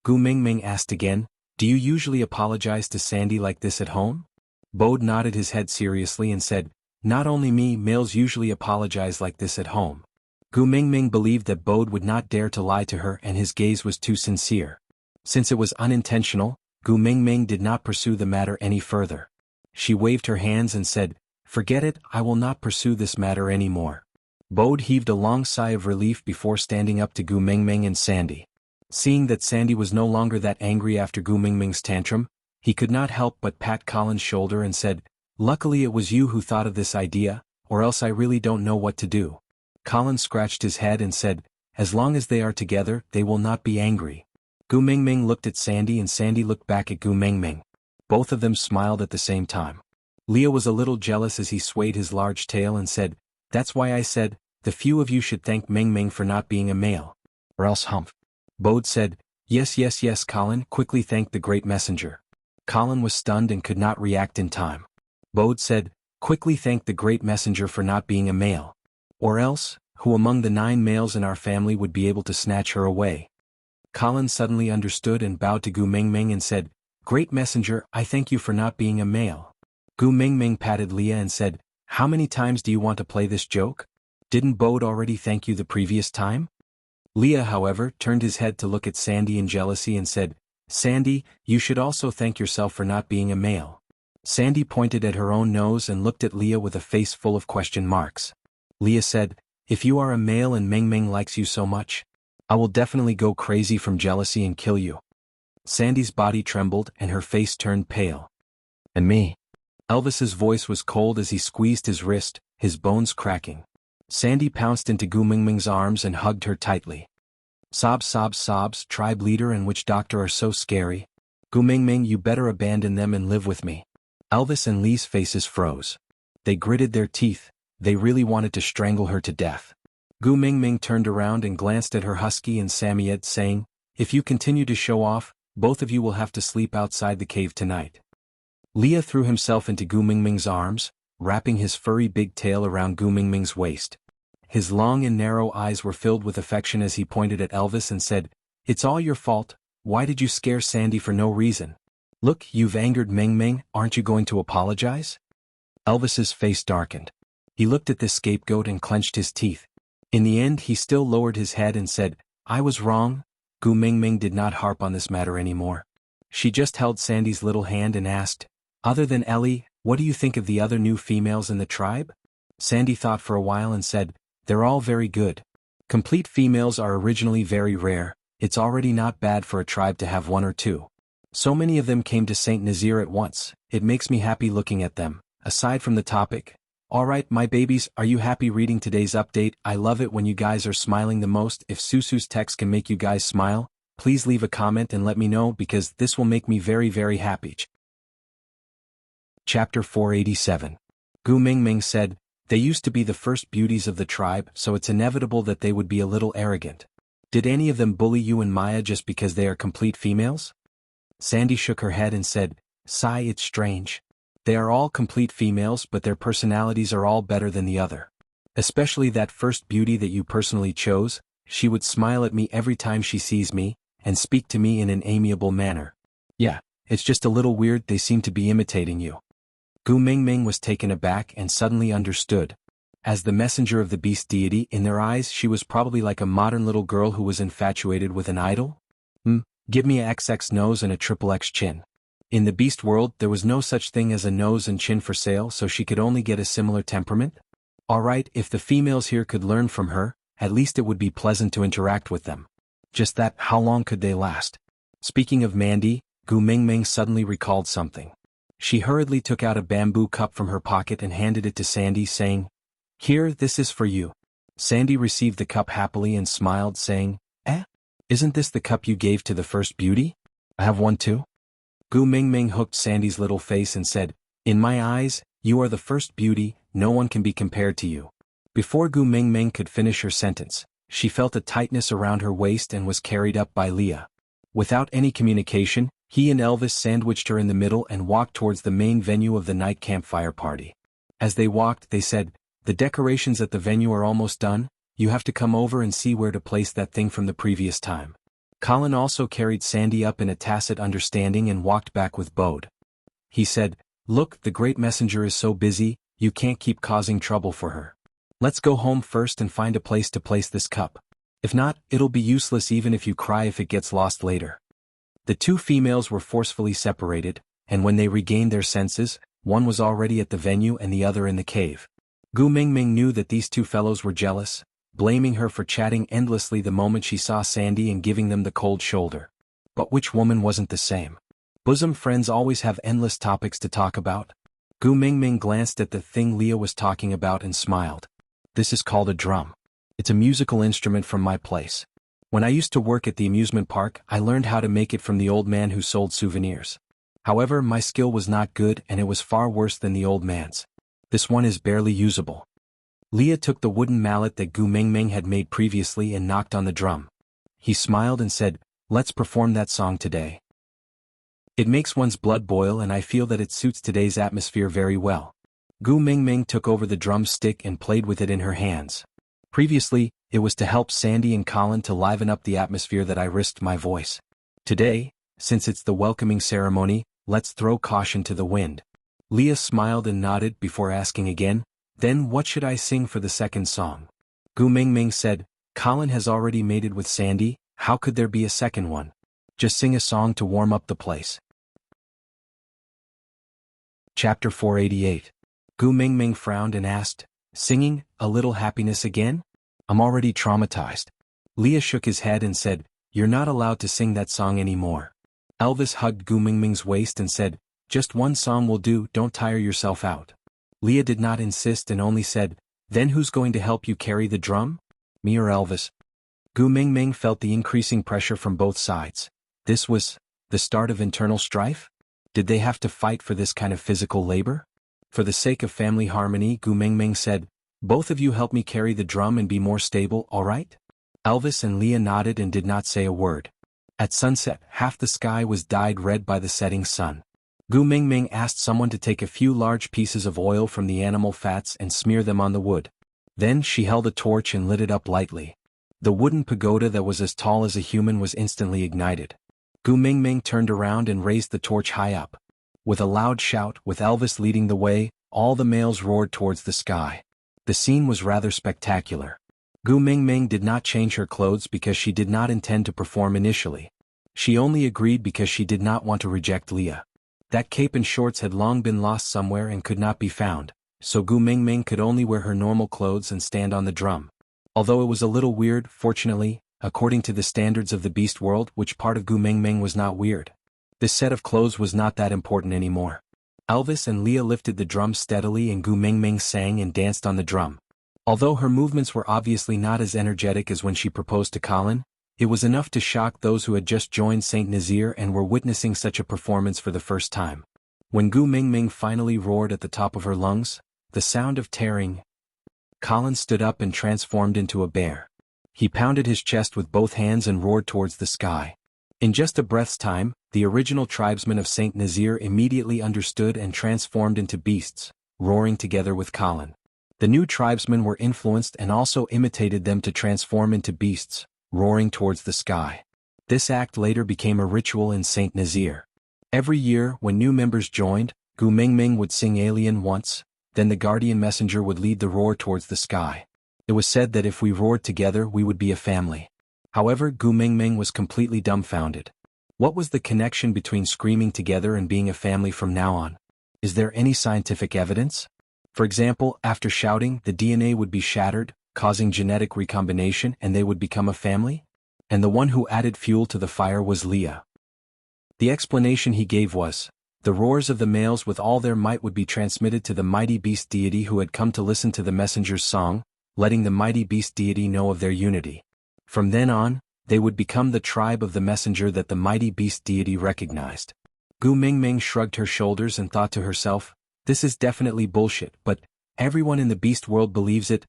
A: Gu Mingming asked again, do you usually apologize to Sandy like this at home? Bode nodded his head seriously and said, not only me, males usually apologize like this at home. Gu Mingming believed that Bode would not dare to lie to her and his gaze was too sincere. Since it was unintentional, Gu Mingming did not pursue the matter any further. She waved her hands and said, forget it, I will not pursue this matter anymore. Bode heaved a long sigh of relief before standing up to Gu Mingming and Sandy. Seeing that Sandy was no longer that angry after Gu Mingming's tantrum, he could not help but pat Colin's shoulder and said, luckily it was you who thought of this idea, or else I really don't know what to do. Colin scratched his head and said, as long as they are together, they will not be angry. Gu Mingming looked at Sandy and Sandy looked back at Gu Mingming. Both of them smiled at the same time. Leah was a little jealous as he swayed his large tail and said, that's why I said, the few of you should thank Mingming for not being a male. Or else humph. Bode said, yes, Colin, quickly thank the great messenger. Colin was stunned and could not react in time. Bode said, quickly thank the great messenger for not being a male. Or else, who among the 9 males in our family would be able to snatch her away? Colin suddenly understood and bowed to Gu Mingming and said, great messenger, I thank you for not being a male. Gu Mingming patted Leah and said, how many times do you want to play this joke? Didn't Bode already thank you the previous time? Leah, however, turned his head to look at Sandy in jealousy and said, Sandy, you should also thank yourself for not being a male. Sandy pointed at her own nose and looked at Leah with a face full of question marks. Leah said, "If you are a male and Meng Meng likes you so much, I will definitely go crazy from jealousy and kill you." Sandy's body trembled and her face turned pale. "And me?" Elvis's voice was cold as he squeezed his wrist, his bones cracking. Sandy pounced into Gu Mingming's arms and hugged her tightly. "Sobs, sobs, sobs, tribe leader and witch doctor are so scary. Gu Mingming, you better abandon them and live with me." Elvis and Lee's faces froze. They gritted their teeth. They really wanted to strangle her to death. Gu Mingming turned around and glanced at her husky and Samoyed, saying, "If you continue to show off, both of you will have to sleep outside the cave tonight." Leah threw himself into Gu Mingming's arms, wrapping his furry big tail around Gu Mingming's waist. His long and narrow eyes were filled with affection as he pointed at Elvis and said, "It's all your fault. Why did you scare Sandy for no reason? Look, you've angered Meng Meng, aren't you going to apologize?" Elvis's face darkened. He looked at this scapegoat and clenched his teeth. In the end he still lowered his head and said, "I was wrong." Gu Mingming did not harp on this matter anymore. She just held Sandy's little hand and asked, "Other than Ellie, what do you think of the other new females in the tribe?" Sandy thought for a while and said, "They're all very good. Complete females are originally very rare. It's already not bad for a tribe to have one or two. So many of them came to St. Nazir at once. It makes me happy looking at them. Aside from the topic, alright my babies, are you happy reading today's update? I love it when you guys are smiling the most. If Susu's text can make you guys smile, please leave a comment and let me know because this will make me very very happy." Chapter 487. Gu Mingming said, "They used to be the first beauties of the tribe, so it's inevitable that they would be a little arrogant. Did any of them bully you and Maya just because they are complete females?" Sandy shook her head and said, "Sigh, it's strange. They are all complete females but their personalities are all better than the other. Especially that first beauty that you personally chose, she would smile at me every time she sees me, and speak to me in an amiable manner. Yeah, it's just a little weird they seem to be imitating you." Gu Mingming was taken aback and suddenly understood. As the messenger of the beast deity, in their eyes she was probably like a modern little girl who was infatuated with an idol? Give me a XX nose and a triple X chin. In the beast world there was no such thing as a nose and chin for sale, so she could only get a similar temperament? Alright, if the females here could learn from her, at least it would be pleasant to interact with them. Just that, how long could they last? Speaking of Mandy, Gu Mingming suddenly recalled something. She hurriedly took out a bamboo cup from her pocket and handed it to Sandy, saying, "Here, this is for you." Sandy received the cup happily and smiled, saying, "Isn't this the cup you gave to the first beauty? I have one too." Gu Mingming hooked Sandy's little face and said, "In my eyes, you are the first beauty, no one can be compared to you." Before Gu Mingming could finish her sentence, she felt a tightness around her waist and was carried up by Leah. Without any communication, he and Elvis sandwiched her in the middle and walked towards the main venue of the night campfire party. As they walked, they said, "The decorations at the venue are almost done. You have to come over and see where to place that thing from the previous time." Colin also carried Sandy up in a tacit understanding and walked back with Bode. He said, "Look, the great messenger is so busy, you can't keep causing trouble for her. Let's go home first and find a place to place this cup. If not, it'll be useless even if you cry if it gets lost later." The two females were forcefully separated, and when they regained their senses, one was already at the venue and the other in the cave. Gu Mingming knew that these two fellows were jealous, blaming her for chatting endlessly the moment she saw Sandy and giving them the cold shoulder. But which woman wasn't the same? Bosom friends always have endless topics to talk about. Gu Mingming glanced at the thing Leah was talking about and smiled. "This is called a drum. It's a musical instrument from my place. When I used to work at the amusement park, I learned how to make it from the old man who sold souvenirs. However, my skill was not good and it was far worse than the old man's. This one is barely usable." Leah took the wooden mallet that Gu Mingming had made previously and knocked on the drum. He smiled and said, "Let's perform that song today. It makes one's blood boil and I feel that it suits today's atmosphere very well." Gu Mingming took over the drum stick and played with it in her hands. Previously, it was to help Sandy and Colin to liven up the atmosphere that I risked my voice. Today, since it's the welcoming ceremony, let's throw caution to the wind. Leah smiled and nodded before asking again, "Then what should I sing for the second song?" Gu Mingming said, "Colin has already mated with Sandy, how could there be a second one? Just sing a song to warm up the place." Chapter 488. Gu Mingming frowned and asked, "Singing, a little happiness again? I'm already traumatized." Leah shook his head and said, "You're not allowed to sing that song anymore." Elvis hugged Gu Mingming's waist and said, "Just one song will do, don't tire yourself out." Leah did not insist and only said, "Then who's going to help you carry the drum? Me or Elvis?" Gu Mingming felt the increasing pressure from both sides. This was the start of internal strife? Did they have to fight for this kind of physical labor? For the sake of family harmony, Gu Mingming said, "Both of you help me carry the drum and be more stable, all right?" Elvis and Leah nodded and did not say a word. At sunset, half the sky was dyed red by the setting sun. Gu Mingming asked someone to take a few large pieces of oil from the animal fats and smear them on the wood. Then she held a torch and lit it up lightly. The wooden pagoda that was as tall as a human was instantly ignited. Gu Mingming turned around and raised the torch high up. With a loud shout, with Elvis leading the way, all the males roared towards the sky. The scene was rather spectacular. Gu Mingming did not change her clothes because she did not intend to perform initially. She only agreed because she did not want to reject Leah. That cape and shorts had long been lost somewhere and could not be found, so Gu Mingming could only wear her normal clothes and stand on the drum. Although it was a little weird, fortunately, according to the standards of the beast world, which part of Gu Mingming was not weird. This set of clothes was not that important anymore. Elvis and Leah lifted the drum steadily and Gu Mingming sang and danced on the drum. Although her movements were obviously not as energetic as when she proposed to Colin, it was enough to shock those who had just joined Saint Nazir and were witnessing such a performance for the first time. When Gu Mingming finally roared at the top of her lungs, the sound of tearing, Colin stood up and transformed into a bear. He pounded his chest with both hands and roared towards the sky. In just a breath's time, the original tribesmen of Saint Nazir immediately understood and transformed into beasts, roaring together with Colin. The new tribesmen were influenced and also imitated them to transform into beasts, roaring towards the sky. This act later became a ritual in Saint Nazir. Every year, when new members joined, Gu Mingming would sing Alien once, then the guardian messenger would lead the roar towards the sky. It was said that if we roared together we would be a family. However, Gu Mingming was completely dumbfounded. What was the connection between screaming together and being a family from now on? Is there any scientific evidence? For example, after shouting, the DNA would be shattered, causing genetic recombination and they would become a family? And the one who added fuel to the fire was Leah. The explanation he gave was, the roars of the males with all their might would be transmitted to the mighty beast deity who had come to listen to the messenger's song, letting the mighty beast deity know of their unity. From then on, they would become the tribe of the messenger that the mighty beast deity recognized. Gu Mingming shrugged her shoulders and thought to herself, this is definitely bullshit, but everyone in the beast world believes it.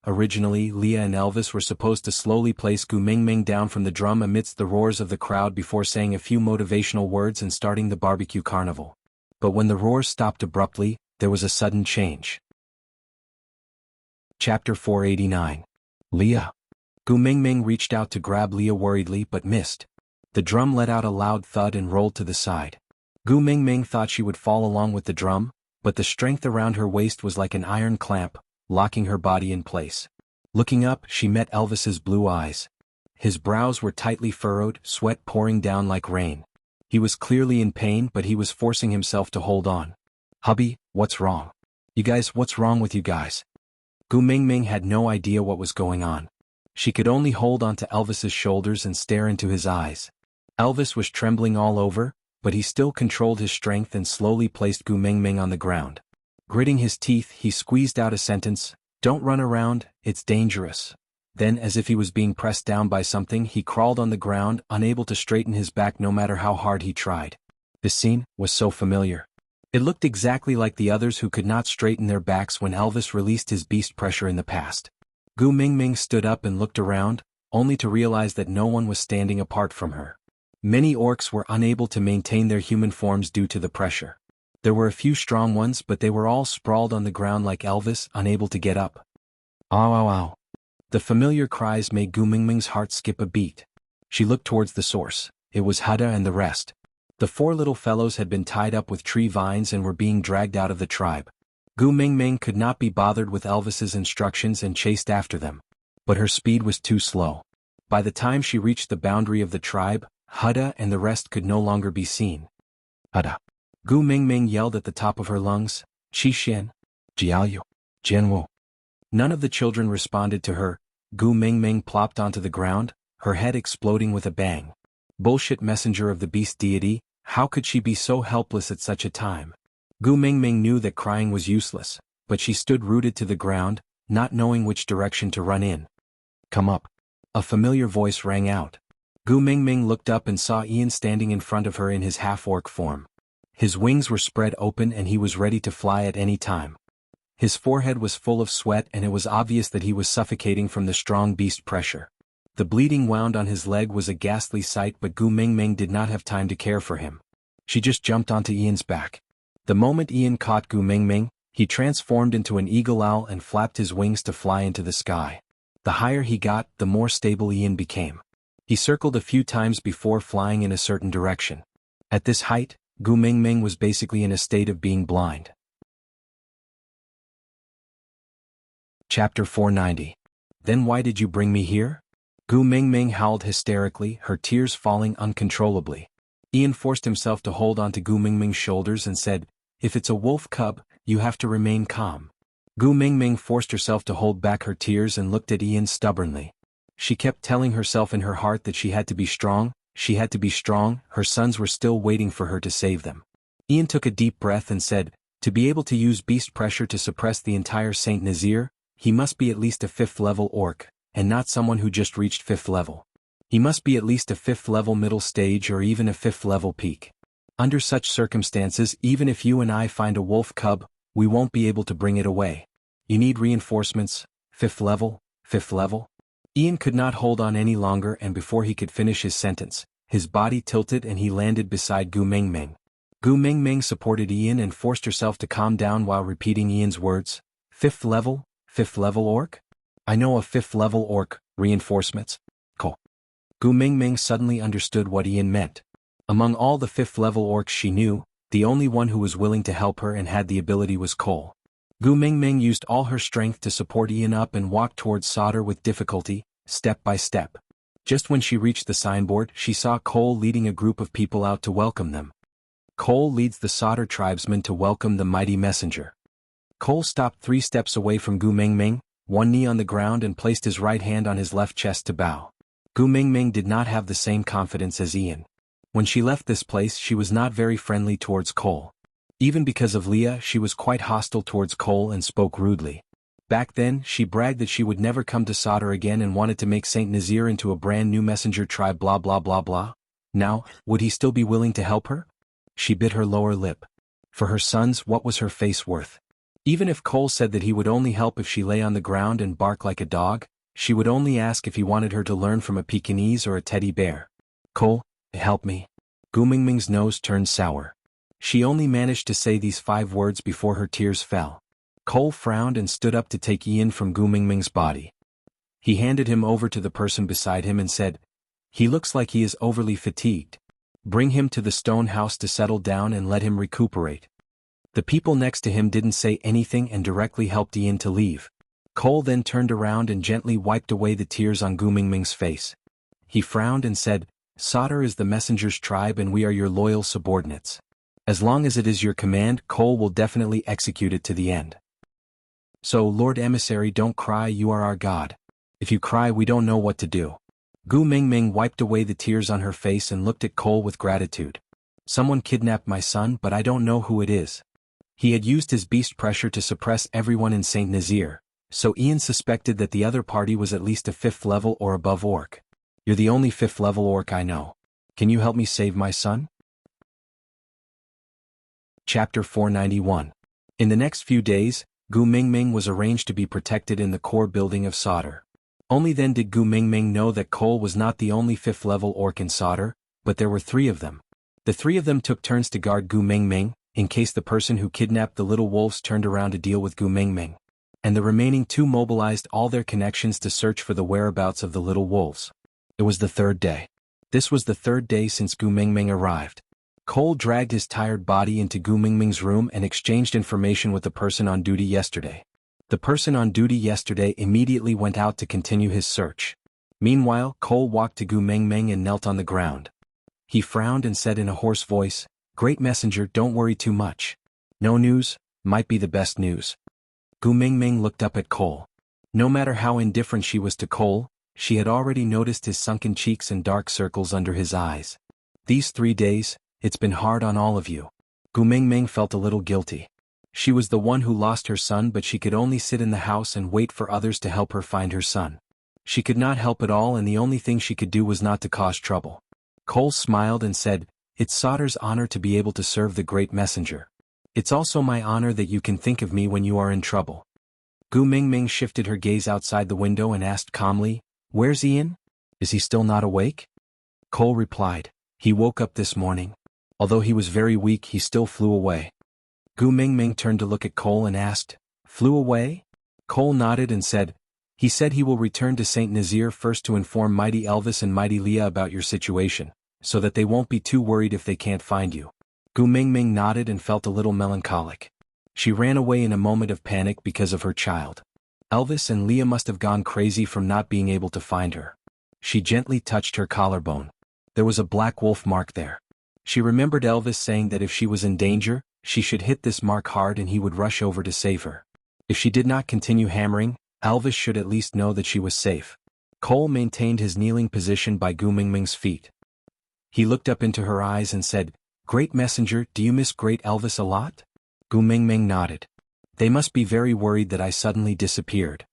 A: Originally, Leah and Elvis were supposed to slowly place Gu Mingming down from the drum amidst the roars of the crowd before saying a few motivational words and starting the barbecue carnival. But when the roars stopped abruptly, there was a sudden change. Chapter 489. Leah. Gu Mingming reached out to grab Leah worriedly but missed. The drum let out a loud thud and rolled to the side. Gu Mingming thought she would fall along with the drum, but the strength around her waist was like an iron clamp, locking her body in place. Looking up, she met Elvis's blue eyes. His brows were tightly furrowed, sweat pouring down like rain. He was clearly in pain, but he was forcing himself to hold on. "Hubby, what's wrong? You guys, what's wrong with you guys?" Gu Mingming had no idea what was going on. She could only hold onto Elvis's shoulders and stare into his eyes. Elvis was trembling all over, but he still controlled his strength and slowly placed Gu Mingming on the ground. Gritting his teeth, he squeezed out a sentence, "Don't run around, it's dangerous." Then, as if he was being pressed down by something, he crawled on the ground, unable to straighten his back no matter how hard he tried. The scene was so familiar. It looked exactly like the others who could not straighten their backs when Elvis released his beast pressure in the past. Gu Mingming stood up and looked around, only to realize that no one was standing apart from her. Many orcs were unable to maintain their human forms due to the pressure. There were a few strong ones, but they were all sprawled on the ground like Elvis, unable to get up. "Ow, ow, ow." The familiar cries made Gu Mingming's heart skip a beat. She looked towards the source. It was Hada and the rest. The four little fellows had been tied up with tree vines and were being dragged out of the tribe. Gu Mingming could not be bothered with Elvis's instructions and chased after them. But her speed was too slow. By the time she reached the boundary of the tribe, Hada and the rest could no longer be seen. "Hada. Gu Mingming yelled at the top of her lungs, Qi Xian, Jiaoyu, Jianhu. None of the children responded to her. Gu Mingming plopped onto the ground, her head exploding with a bang. Bullshit messenger of the beast deity, how could she be so helpless at such a time? Gu Mingming knew that crying was useless, but she stood rooted to the ground, not knowing which direction to run in. Come up. A familiar voice rang out. Gu Mingming looked up and saw Ian standing in front of her in his half-orc form. His wings were spread open and he was ready to fly at any time. His forehead was full of sweat and it was obvious that he was suffocating from the strong beast pressure. The bleeding wound on his leg was a ghastly sight, but Gu Mingming did not have time to care for him. She just jumped onto Ian's back. The moment Ian caught Gu Mingming, he transformed into an eagle owl and flapped his wings to fly into the sky. The higher he got, the more stable Ian became. He circled a few times before flying in a certain direction. At this height, Gu Mingming was basically in a state of being blind. Chapter 490. Then why did you bring me here? Gu Mingming howled hysterically, her tears falling uncontrollably. Ian forced himself to hold onto Gu Mingming's shoulders and said, If it's a wolf cub, you have to remain calm. Gu Mingming forced herself to hold back her tears and looked at Ian stubbornly. She kept telling herself in her heart that she had to be strong, her sons were still waiting for her to save them. Ian took a deep breath and said, To be able to use beast pressure to suppress the entire Saint Nazir, he must be at least a 5th level orc, and not someone who just reached 5th level. He must be at least a 5th level middle stage or even a 5th level peak. Under such circumstances, even if you and I find a wolf cub, we won't be able to bring it away. You need reinforcements, 5th level, 5th level. Ian could not hold on any longer, and before he could finish his sentence, his body tilted and he landed beside Gu Mingming. Gu Mingming supported Ian and forced herself to calm down while repeating Ian's words. 5th level orc? I know a 5th level orc, reinforcements. Cool. Gu Mingming suddenly understood what Ian meant. Among all the 5th level orcs she knew, the only one who was willing to help her and had the ability was Cole. Gu Mingming used all her strength to support Ian up and walked towards Sauter with difficulty, step by step. Just when she reached the signboard, she saw Cole leading a group of people out to welcome them. Cole leads the Sauter tribesmen to welcome the mighty messenger. Cole stopped 3 steps away from Gu Mingming, one knee on the ground, and placed his right hand on his left chest to bow. Gu Mingming did not have the same confidence as Ian. When she left this place, she was not very friendly towards Cole. Even because of Leah, she was quite hostile towards Cole and spoke rudely. Back then, she bragged that she would never come to Sauter again and wanted to make Saint Nazir into a brand new messenger tribe blah blah blah blah. Now, would he still be willing to help her? She bit her lower lip. For her sons, what was her face worth? Even if Cole said that he would only help if she lay on the ground and bark like a dog, she would only ask if he wanted her to learn from a Pekingese or a teddy bear. Cole, help me. Gu Mingming's nose turned sour. She only managed to say these 5 words before her tears fell. Cole frowned and stood up to take Ian from Gu Mingming's body. He handed him over to the person beside him and said, He looks like he is overly fatigued. Bring him to the stone house to settle down and let him recuperate. The people next to him didn't say anything and directly helped Ian to leave. Cole then turned around and gently wiped away the tears on Gu Mingming's face. He frowned and said, Sauter is the messenger's tribe and we are your loyal subordinates. As long as it is your command, Cole will definitely execute it to the end. So, Lord Emissary, don't cry, you are our god. If you cry, we don't know what to do. Gu Mingming wiped away the tears on her face and looked at Cole with gratitude. Someone kidnapped my son, but I don't know who it is. He had used his beast pressure to suppress everyone in Saint Nazir, so Ian suspected that the other party was at least a 5th level or above orc. You're the only 5th level orc I know. Can you help me save my son? Chapter 491. In the next few days, Gu Mingming was arranged to be protected in the core building of Sauter. Only then did Gu Mingming know that Cole was not the only 5th level orc in Sauter, but there were 3 of them. The 3 of them took turns to guard Gu Mingming, in case the person who kidnapped the little wolves turned around to deal with Gu Mingming. And the remaining 2 mobilized all their connections to search for the whereabouts of the little wolves. It was the 3rd day. This was the 3rd day since Gu Mingming arrived. Cole dragged his tired body into Gu Mingming's room and exchanged information with the person on duty yesterday. The person on duty yesterday immediately went out to continue his search. Meanwhile, Cole walked to Gu Mingming and knelt on the ground. He frowned and said in a hoarse voice, Great messenger, don't worry too much. No news, might be the best news. Gu Mingming looked up at Cole. No matter how indifferent she was to Cole, she had already noticed his sunken cheeks and dark circles under his eyes. These 3 days, it's been hard on all of you. Gu Mingming felt a little guilty. She was the one who lost her son, but she could only sit in the house and wait for others to help her find her son. She could not help at all, and the only thing she could do was not to cause trouble. Cole smiled and said, "It's Sauter's honor to be able to serve the great messenger. It's also my honor that you can think of me when you are in trouble." Gu Mingming shifted her gaze outside the window and asked calmly, "Where's Ian? Is he still not awake?" Cole replied, "He woke up this morning. Although he was very weak, he still flew away." Gu Mingming turned to look at Cole and asked, "Flew away?" Cole nodded and said, "He said he will return to St. Nazir first to inform Mighty Elvis and Mighty Leah about your situation, so that they won't be too worried if they can't find you." Gu Mingming nodded and felt a little melancholic. She ran away in a moment of panic because of her child. Elvis and Leah must have gone crazy from not being able to find her. She gently touched her collarbone. There was a black wolf mark there. She remembered Elvis saying that if she was in danger, she should hit this mark hard and he would rush over to save her. If she did not continue hammering, Elvis should at least know that she was safe. Cole maintained his kneeling position by Gu Mingming's feet. He looked up into her eyes and said, "Great messenger, do you miss Great Elvis a lot?" Gu Mingming nodded. "They must be very worried that I suddenly disappeared."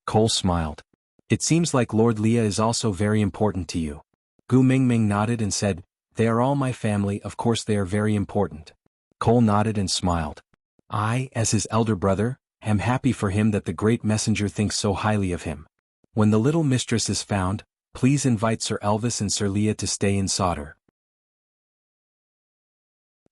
A: Cole smiled. "It seems like Lord Leah is also very important to you." Gu Mingming nodded and said, "They are all my family, of course they are very important." Cole nodded and smiled. "I, as his elder brother, am happy for him that the great messenger thinks so highly of him. When the little mistress is found, please invite Sir Elvis and Sir Leah to stay in Sauter."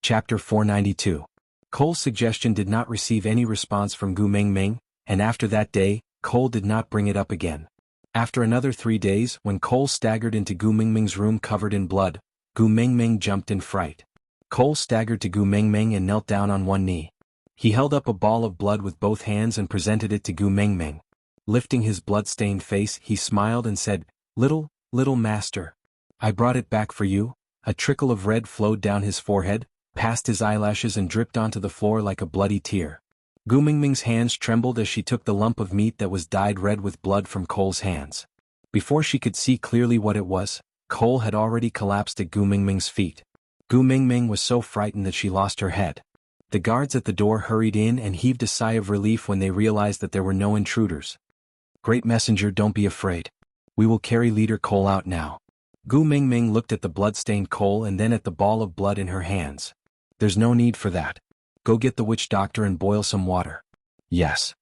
A: Chapter 492. Cole's suggestion did not receive any response from Gu Mingming, and after that day, Cole did not bring it up again. After another 3 days, when Cole staggered into Gu Mingming's room covered in blood, Gu Mingming jumped in fright. Cole staggered to Gu Mingming and knelt down on one knee. He held up a ball of blood with both hands and presented it to Gu Mingming. Lifting his blood-stained face, he smiled and said, Little master. I brought it back for you." A trickle of red flowed down his forehead, past his eyelashes and dripped onto the floor like a bloody tear. Gu Mingming's hands trembled as she took the lump of meat that was dyed red with blood from Cole's hands. Before she could see clearly what it was, Cole had already collapsed at Gu Mingming's feet. Gu Mingming was so frightened that she lost her head. The guards at the door hurried in and heaved a sigh of relief when they realized that there were no intruders. "Great messenger, don't be afraid. We will carry Leader Cole out now." Gu Mingming looked at the blood-stained Cole and then at the ball of blood in her hands. "There's no need for that. Go get the witch doctor and boil some water." "Yes."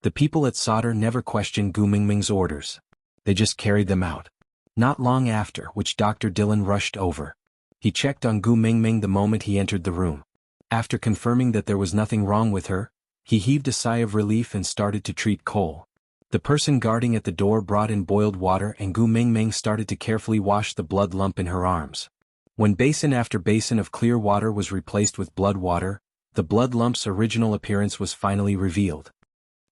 A: The people at Sauter never questioned Gu Mingming's orders. They just carried them out. Not long after, witch Dr. Dylan rushed over. He checked on Gu Mingming the moment he entered the room. After confirming that there was nothing wrong with her, he heaved a sigh of relief and started to treat Cole. The person guarding at the door brought in boiled water and Gu Mingming started to carefully wash the blood lump in her arms. When basin after basin of clear water was replaced with blood water, the blood lump's original appearance was finally revealed.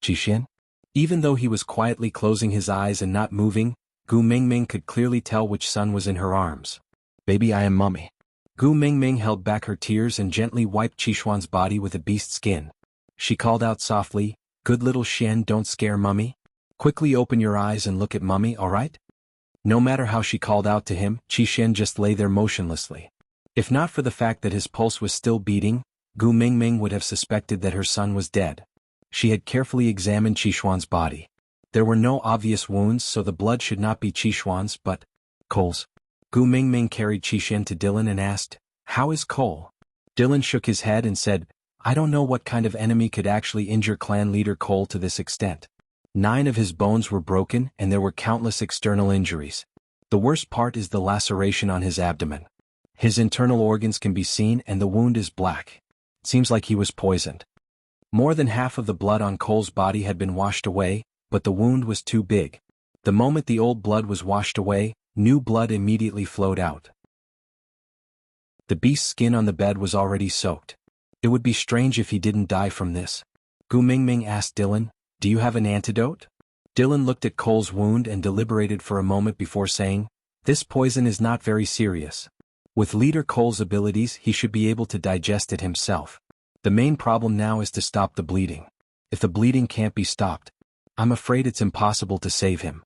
A: Xianxia? Even though he was quietly closing his eyes and not moving, Gu Mingming could clearly tell which son was in her arms. "Baby, I am Mummy." Gu Mingming held back her tears and gently wiped Xianxuan's body with a beast skin. She called out softly, "Good little Xian, don't scare Mummy. Quickly open your eyes and look at Mummy, alright?" No matter how she called out to him, Xianxia just lay there motionlessly. If not for the fact that his pulse was still beating, Gu Mingming would have suspected that her son was dead. She had carefully examined Xianxuan's body. There were no obvious wounds, so the blood should not be Xianxuan's but Cole's. Gu Mingming carried Xianxia to Dylan and asked, "How is Cole?" Dylan shook his head and said, "I don't know what kind of enemy could actually injure clan leader Cole to this extent. 9 of his bones were broken and there were countless external injuries. The worst part is the laceration on his abdomen. His internal organs can be seen and the wound is black. Seems like he was poisoned." More than half of the blood on Cole's body had been washed away, but the wound was too big. The moment the old blood was washed away, new blood immediately flowed out. The beast's skin on the bed was already soaked. It would be strange if he didn't die from this. Gu Mingming asked Dylan, "Do you have an antidote?" Dylan looked at Cole's wound and deliberated for a moment before saying, "This poison is not very serious. With Leader Cole's abilities, he should be able to digest it himself. The main problem now is to stop the bleeding. If the bleeding can't be stopped, I'm afraid it's impossible to save him.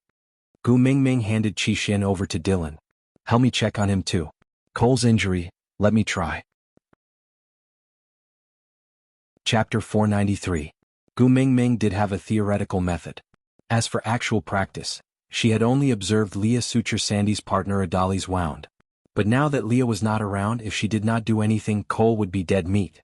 A: Gu Mingming handed Xian over to Dylan. Help me check on him too. Cole's injury, let me try. Chapter 493. Gu Mingming did have a theoretical method. As for actual practice, she had only observed Leah suture Sandy's partner Adali's wound. But now that Leah was not around, if she did not do anything, Cole would be dead meat.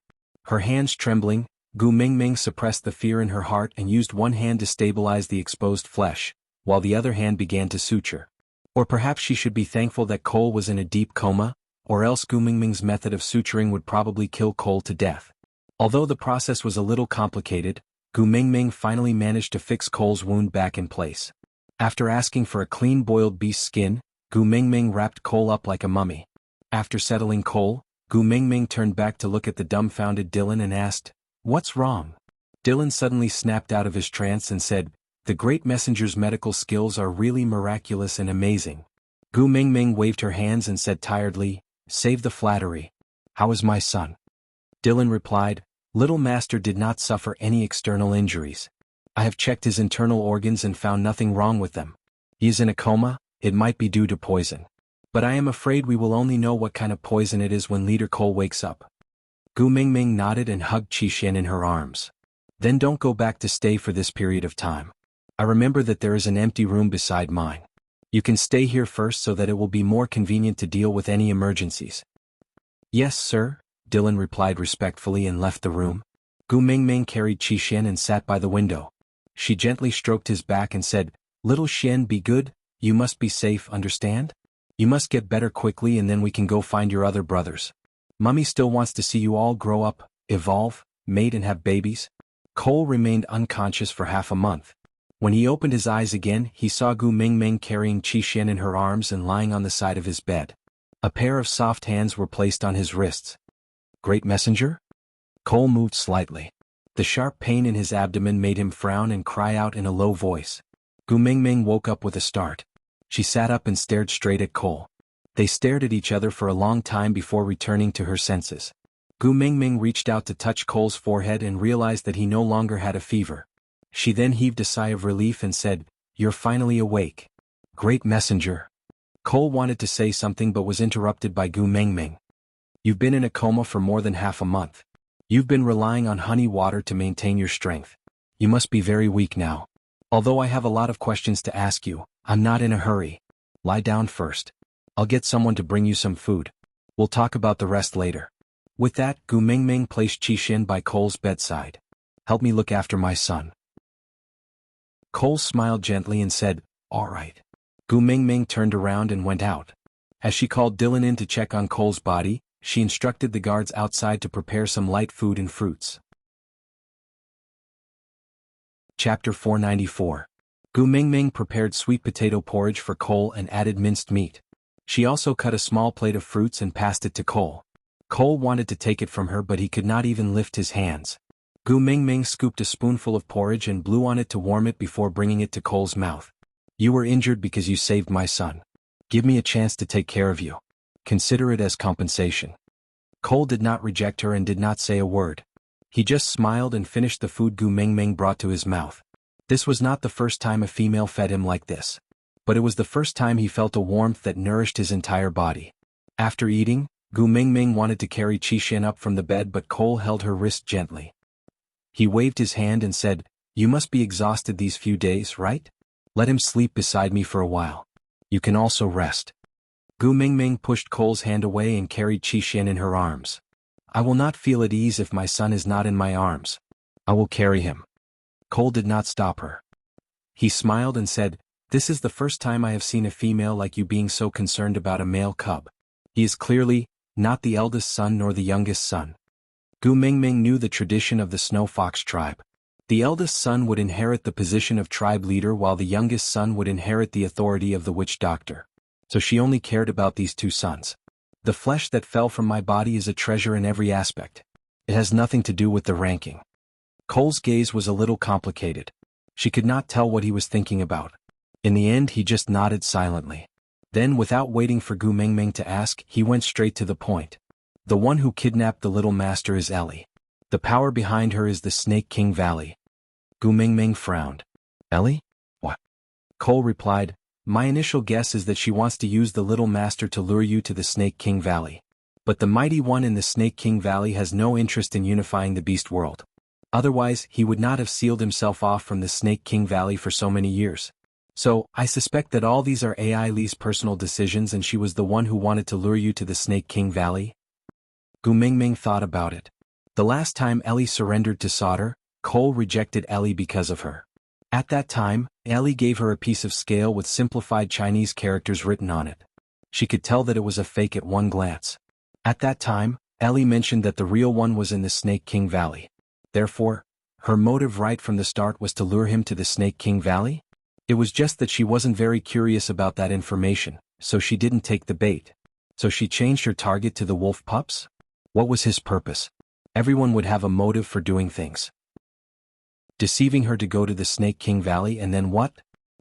A: Her hands trembling, Gu Mingming suppressed the fear in her heart and used one hand to stabilize the exposed flesh, while the other hand began to suture. Or perhaps she should be thankful that Cole was in a deep coma, or else Gu Mingming's method of suturing would probably kill Cole to death. Although the process was a little complicated, Gu Mingming finally managed to fix Cole's wound back in place. After asking for a clean boiled beast skin, Gu Mingming wrapped Cole up like a mummy. After settling Cole, Gu Mingming turned back to look at the dumbfounded Dylan and asked, "What's wrong?" Dylan suddenly snapped out of his trance and said, "The great messenger's medical skills are really miraculous and amazing." Gu Mingming waved her hands and said tiredly, "Save the flattery. How is my son?" Dylan replied, "Little master did not suffer any external injuries. I have checked his internal organs and found nothing wrong with them. He is in a coma, it might be due to poison. But I am afraid we will only know what kind of poison it is when Leader Cole wakes up." Gu Mingming nodded and hugged Xian in her arms. "Then don't go back to stay for this period of time. I remember that there is an empty room beside mine. You can stay here first so that it will be more convenient to deal with any emergencies." "Yes, sir," Dylan replied respectfully and left the room. Gu Mingming carried Xian and sat by the window. She gently stroked his back and said, "Little Xian, be good, you must be safe, understand? You must get better quickly and then we can go find your other brothers. Mummy still wants to see you all grow up, evolve, mate and have babies." Cole remained unconscious for half a month. When he opened his eyes again, he saw Gu Mingming carrying Xian in her arms and lying on the side of his bed. A pair of soft hands were placed on his wrists. "Great messenger?" Cole moved slightly. The sharp pain in his abdomen made him frown and cry out in a low voice. Gu Mingming woke up with a start. She sat up and stared straight at Cole. They stared at each other for a long time before returning to her senses. Gu Mingming reached out to touch Cole's forehead and realized that he no longer had a fever. She then heaved a sigh of relief and said, "You're finally awake. Great messenger." Cole wanted to say something but was interrupted by Gu Mingming. "You've been in a coma for more than half a month. You've been relying on honey water to maintain your strength. You must be very weak now. Although I have a lot of questions to ask you, I'm not in a hurry. Lie down first. I'll get someone to bring you some food. We'll talk about the rest later." With that, Gu Mingming placed Xian by Cole's bedside. "Help me look after my son." Cole smiled gently and said, "All right." Gu Mingming turned around and went out. As she called Dylan in to check on Cole's body, she instructed the guards outside to prepare some light food and fruits. Chapter 494. Gu Mingming prepared sweet potato porridge for Cole and added minced meat. She also cut a small plate of fruits and passed it to Cole. Cole wanted to take it from her but he could not even lift his hands. Gu Mingming scooped a spoonful of porridge and blew on it to warm it before bringing it to Cole's mouth. "You were injured because you saved my son. Give me a chance to take care of you. Consider it as compensation." Cole did not reject her and did not say a word. He just smiled and finished the food Gu Mingming brought to his mouth. This was not the first time a female fed him like this. But it was the first time he felt a warmth that nourished his entire body. After eating, Gu Mingming wanted to carry Xian up from the bed but Cole held her wrist gently. He waved his hand and said, "You must be exhausted these few days, right? Let him sleep beside me for a while. You can also rest." Gu Mingming pushed Cole's hand away and carried Xian in her arms. "I will not feel at ease if my son is not in my arms. I will carry him." Cole did not stop her. He smiled and said, "This is the first time I have seen a female like you being so concerned about a male cub. He is clearly not the eldest son nor the youngest son." Gu Mingming knew the tradition of the Snow Fox tribe. The eldest son would inherit the position of tribe leader while the youngest son would inherit the authority of the witch doctor. So she only cared about these two sons. "The flesh that fell from my body is a treasure in every aspect. It has nothing to do with the ranking." Cole's gaze was a little complicated. She could not tell what he was thinking about. In the end he just nodded silently. Then without waiting for Gu Mingming to ask, he went straight to the point. The one who kidnapped the little master is Ellie. The power behind her is the Snake King Valley. Gu Mingming frowned. Ellie? What? Cole replied, my initial guess is that she wants to use the little master to lure you to the Snake King Valley. But the mighty one in the Snake King Valley has no interest in unifying the beast world. Otherwise, he would not have sealed himself off from the Snake King Valley for so many years. So, I suspect that all these are AI Lee's personal decisions and she was the one who wanted to lure you to the Snake King Valley? Gu Mingming thought about it. The last time Ellie surrendered to Sauter, Cole rejected Ellie because of her. At that time, Ellie gave her a piece of scale with simplified Chinese characters written on it. She could tell that it was a fake at one glance. At that time, Ellie mentioned that the real one was in the Snake King Valley. Therefore, her motive right from the start was to lure him to the Snake King Valley? It was just that she wasn't very curious about that information, so she didn't take the bait. So she changed her target to the wolf pups? What was his purpose? Everyone would have a motive for doing things. Deceiving her to go to the Snake King Valley and then what?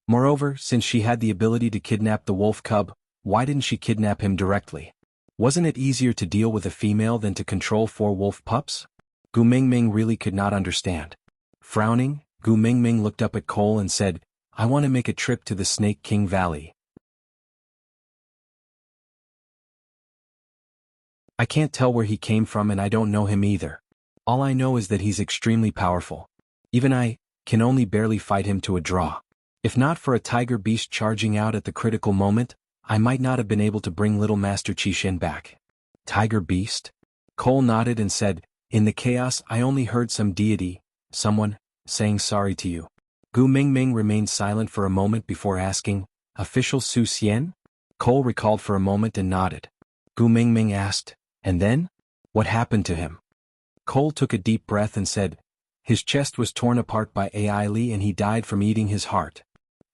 A: Moreover, since she had the ability to kidnap the wolf cub, why didn't she kidnap him directly? Wasn't it easier to deal with a female than to control 4 wolf pups? Gu Mingming really could not understand. Frowning, Gu Mingming looked up at Cole and said, I want to make a trip to the Snake King Valley. I can't tell where he came from and I don't know him either. All I know is that he's extremely powerful. Even I can only barely fight him to a draw. If not for a tiger beast charging out at the critical moment, I might not have been able to bring little Master Qixin back. Tiger beast? Cole nodded and said, in the chaos I only heard some deity, someone, saying sorry to you. Gu Mingming remained silent for a moment before asking, Official Su Xian? Cole recalled for a moment and nodded. Gu Mingming asked, and then? What happened to him? Cole took a deep breath and said, his chest was torn apart by AI Lee and he died from eating his heart.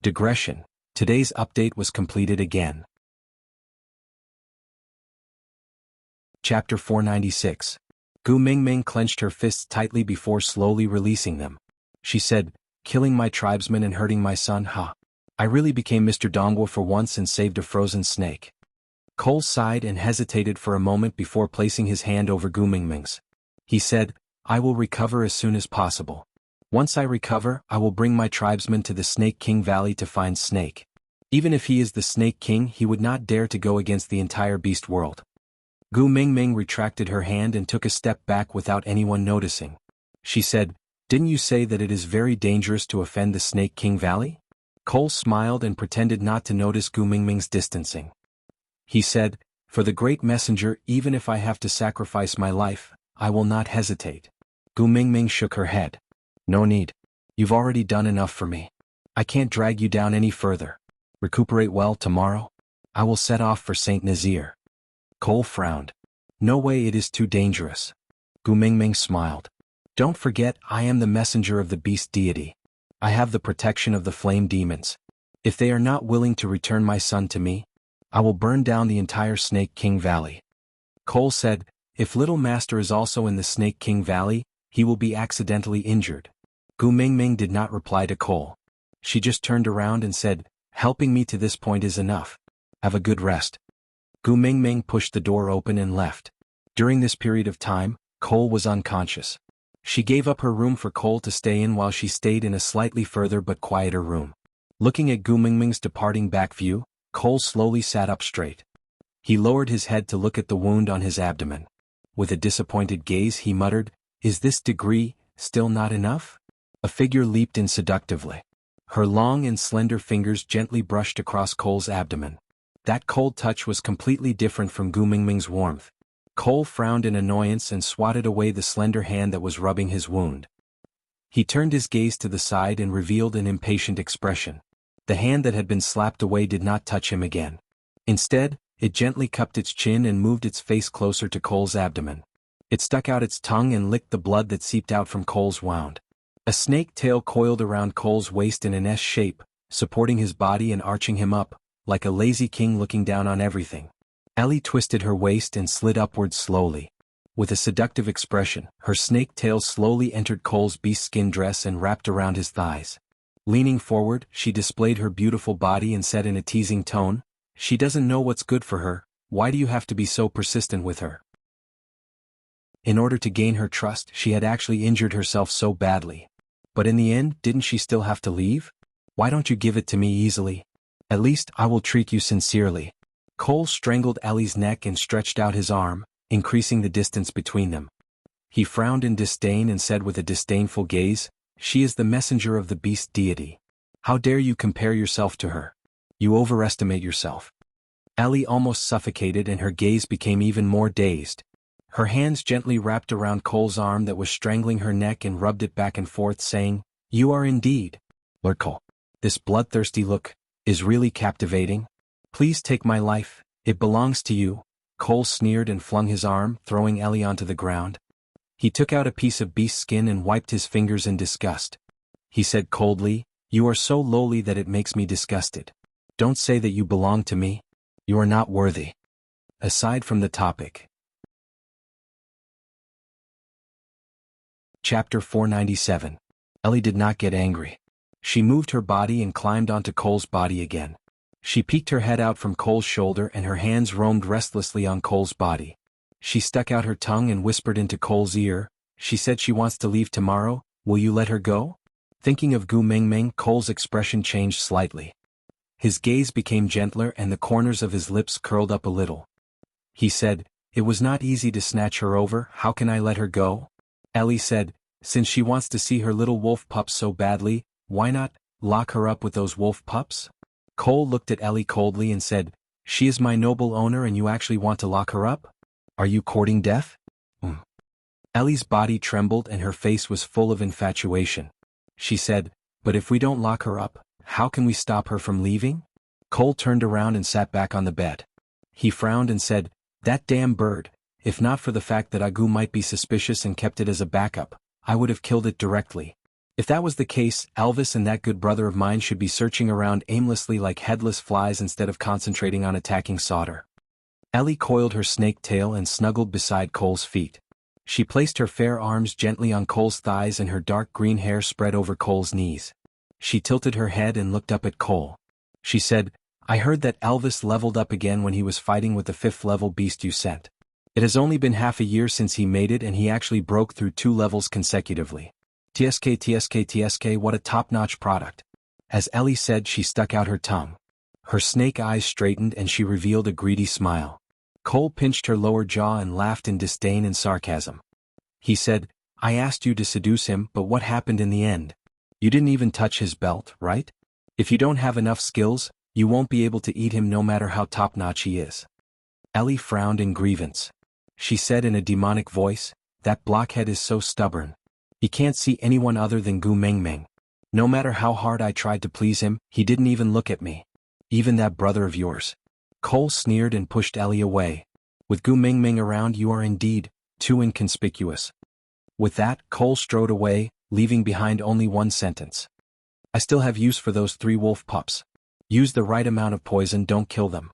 A: Digression. Today's update was completed again. Chapter 496. Gu Mingming clenched her fists tightly before slowly releasing them. She said, killing my tribesmen and hurting my son, huh? I really became Mr. Dongwu for once and saved a frozen snake. Cole sighed and hesitated for a moment before placing his hand over Gu Mingming's. He said, I will recover as soon as possible. Once I recover, I will bring my tribesmen to the Snake King Valley to find Snake. Even if he is the Snake King, he would not dare to go against the entire beast world. Gu Mingming retracted her hand and took a step back without anyone noticing. She said, didn't you say that it is very dangerous to offend the Snake King Valley? Cole smiled and pretended not to notice Gu Mingming's distancing. He said, for the great messenger, even if I have to sacrifice my life, I will not hesitate. Gu Mingming shook her head. No need. You've already done enough for me. I can't drag you down any further. Recuperate well tomorrow. I will set off for Saint Nazir. Cole frowned. No way, it is too dangerous. Gu Mingming smiled. Don't forget, I am the messenger of the beast deity. I have the protection of the flame demons. If they are not willing to return my son to me, I will burn down the entire Snake King Valley. Cole said, if Little Master is also in the Snake King Valley, he will be accidentally injured. Gu Mingming did not reply to Cole. She just turned around and said, helping me to this point is enough. Have a good rest. Gu Mingming pushed the door open and left. During this period of time, Cole was unconscious. She gave up her room for Cole to stay in while she stayed in a slightly further but quieter room. Looking at Gu Mingming's departing back view, Cole slowly sat up straight. He lowered his head to look at the wound on his abdomen. With a disappointed gaze he muttered, is this degree still not enough? A figure leaped in seductively. Her long and slender fingers gently brushed across Cole's abdomen. That cold touch was completely different from Gu Mingming's warmth. Cole frowned in annoyance and swatted away the slender hand that was rubbing his wound. He turned his gaze to the side and revealed an impatient expression. The hand that had been slapped away did not touch him again. Instead, it gently cupped its chin and moved its face closer to Cole's abdomen. It stuck out its tongue and licked the blood that seeped out from Cole's wound. A snake tail coiled around Cole's waist in an S shape, supporting his body and arching him up, like a lazy king looking down on everything. Ellie twisted her waist and slid upwards slowly. With a seductive expression, her snake tail slowly entered Cole's beast-skin dress and wrapped around his thighs. Leaning forward, she displayed her beautiful body and said in a teasing tone, She doesn't know what's good for her, why do you have to be so persistent with her? In order to gain her trust, she had actually injured herself so badly. But in the end, didn't she still have to leave? Why don't you give it to me easily? At least I will treat you sincerely. Cole strangled Ellie's neck and stretched out his arm, increasing the distance between them. He frowned in disdain and said with a disdainful gaze, "She is the messenger of the beast deity. How dare you compare yourself to her? You overestimate yourself." Ellie almost suffocated and her gaze became even more dazed. Her hands gently wrapped around Cole's arm that was strangling her neck and rubbed it back and forth, saying, "You are indeed, Lord Cole. This bloodthirsty look is really captivating. Please take my life, it belongs to you." Cole sneered and flung his arm, throwing Ellie onto the ground. He took out a piece of beast skin and wiped his fingers in disgust. He said coldly, "You are so lowly that it makes me disgusted. Don't say that you belong to me. You are not worthy." Aside from the topic. Chapter 497. Ellie did not get angry. She moved her body and climbed onto Cole's body again. She peeked her head out from Cole's shoulder and her hands roamed restlessly on Cole's body. She stuck out her tongue and whispered into Cole's ear. She said she wants to leave tomorrow, will you let her go? Thinking of Gu Mingming, Cole's expression changed slightly. His gaze became gentler and the corners of his lips curled up a little. He said, "It was not easy to snatch her over, how can I let her go?" Ellie said, "Since she wants to see her little wolf pups so badly, why not lock her up with those wolf pups?" Cole looked at Ellie coldly and said, "She is my noble owner and you actually want to lock her up? Are you courting death?" Ellie's body trembled and her face was full of infatuation. She said, "But if we don't lock her up, how can we stop her from leaving?" Cole turned around and sat back on the bed. He frowned and said, "That damn bird, if not for the fact that Agu might be suspicious and kept it as a backup, I would have killed it directly. If that was the case, Elvis and that good brother of mine should be searching around aimlessly like headless flies instead of concentrating on attacking Sauter." Ellie coiled her snake tail and snuggled beside Cole's feet. She placed her fair arms gently on Cole's thighs and her dark green hair spread over Cole's knees. She tilted her head and looked up at Cole. She said, "I heard that Elvis leveled up again when he was fighting with the 5th level beast you sent. It has only been half a year since he made it and he actually broke through 2 levels consecutively. TSK, what a top-notch product." As Ellie said, she stuck out her tongue. Her snake eyes straightened and she revealed a greedy smile. Cole pinched her lower jaw and laughed in disdain and sarcasm. He said, "I asked you to seduce him, but what happened in the end? You didn't even touch his belt, right? If you don't have enough skills, you won't be able to eat him no matter how top-notch he is." Ellie frowned in grievance. She said in a demonic voice, "That blockhead is so stubborn. He can't see anyone other than Gu Mingming. No matter how hard I tried to please him, he didn't even look at me. Even that brother of yours." Cole sneered and pushed Ellie away. "With Gu Mingming around you are indeed too inconspicuous." With that, Cole strode away, leaving behind only one sentence. "I still have use for those 3 wolf pups. Use the right amount of poison, don't kill them."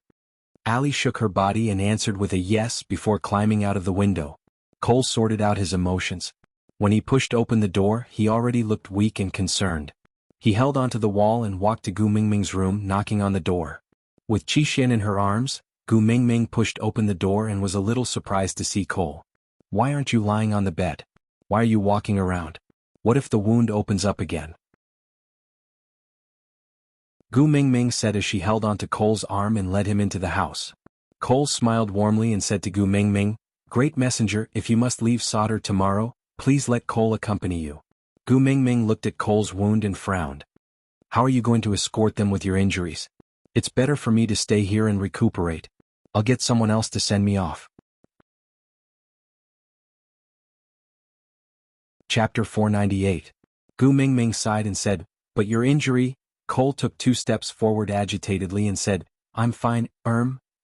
A: Allie shook her body and answered with a yes before climbing out of the window. Cole sorted out his emotions. When he pushed open the door, he already looked weak and concerned. He held onto the wall and walked to Gu Mingming's room, knocking on the door. With Qixian in her arms, Gu Mingming pushed open the door and was a little surprised to see Cole. "Why aren't you lying on the bed? Why are you walking around? What if the wound opens up again?" Gu Mingming said as she held onto Cole's arm and led him into the house. Cole smiled warmly and said to Gu Mingming, "Great messenger, if you must leave Sauter tomorrow, please let Cole accompany you." Gu Mingming looked at Cole's wound and frowned. "How are you going to escort them with your injuries? It's better for me to stay here and recuperate. I'll get someone else to send me off." Chapter 498. Gu Mingming sighed and said, "But your injury?" Cole took 2 steps forward agitatedly and said, "I'm fine,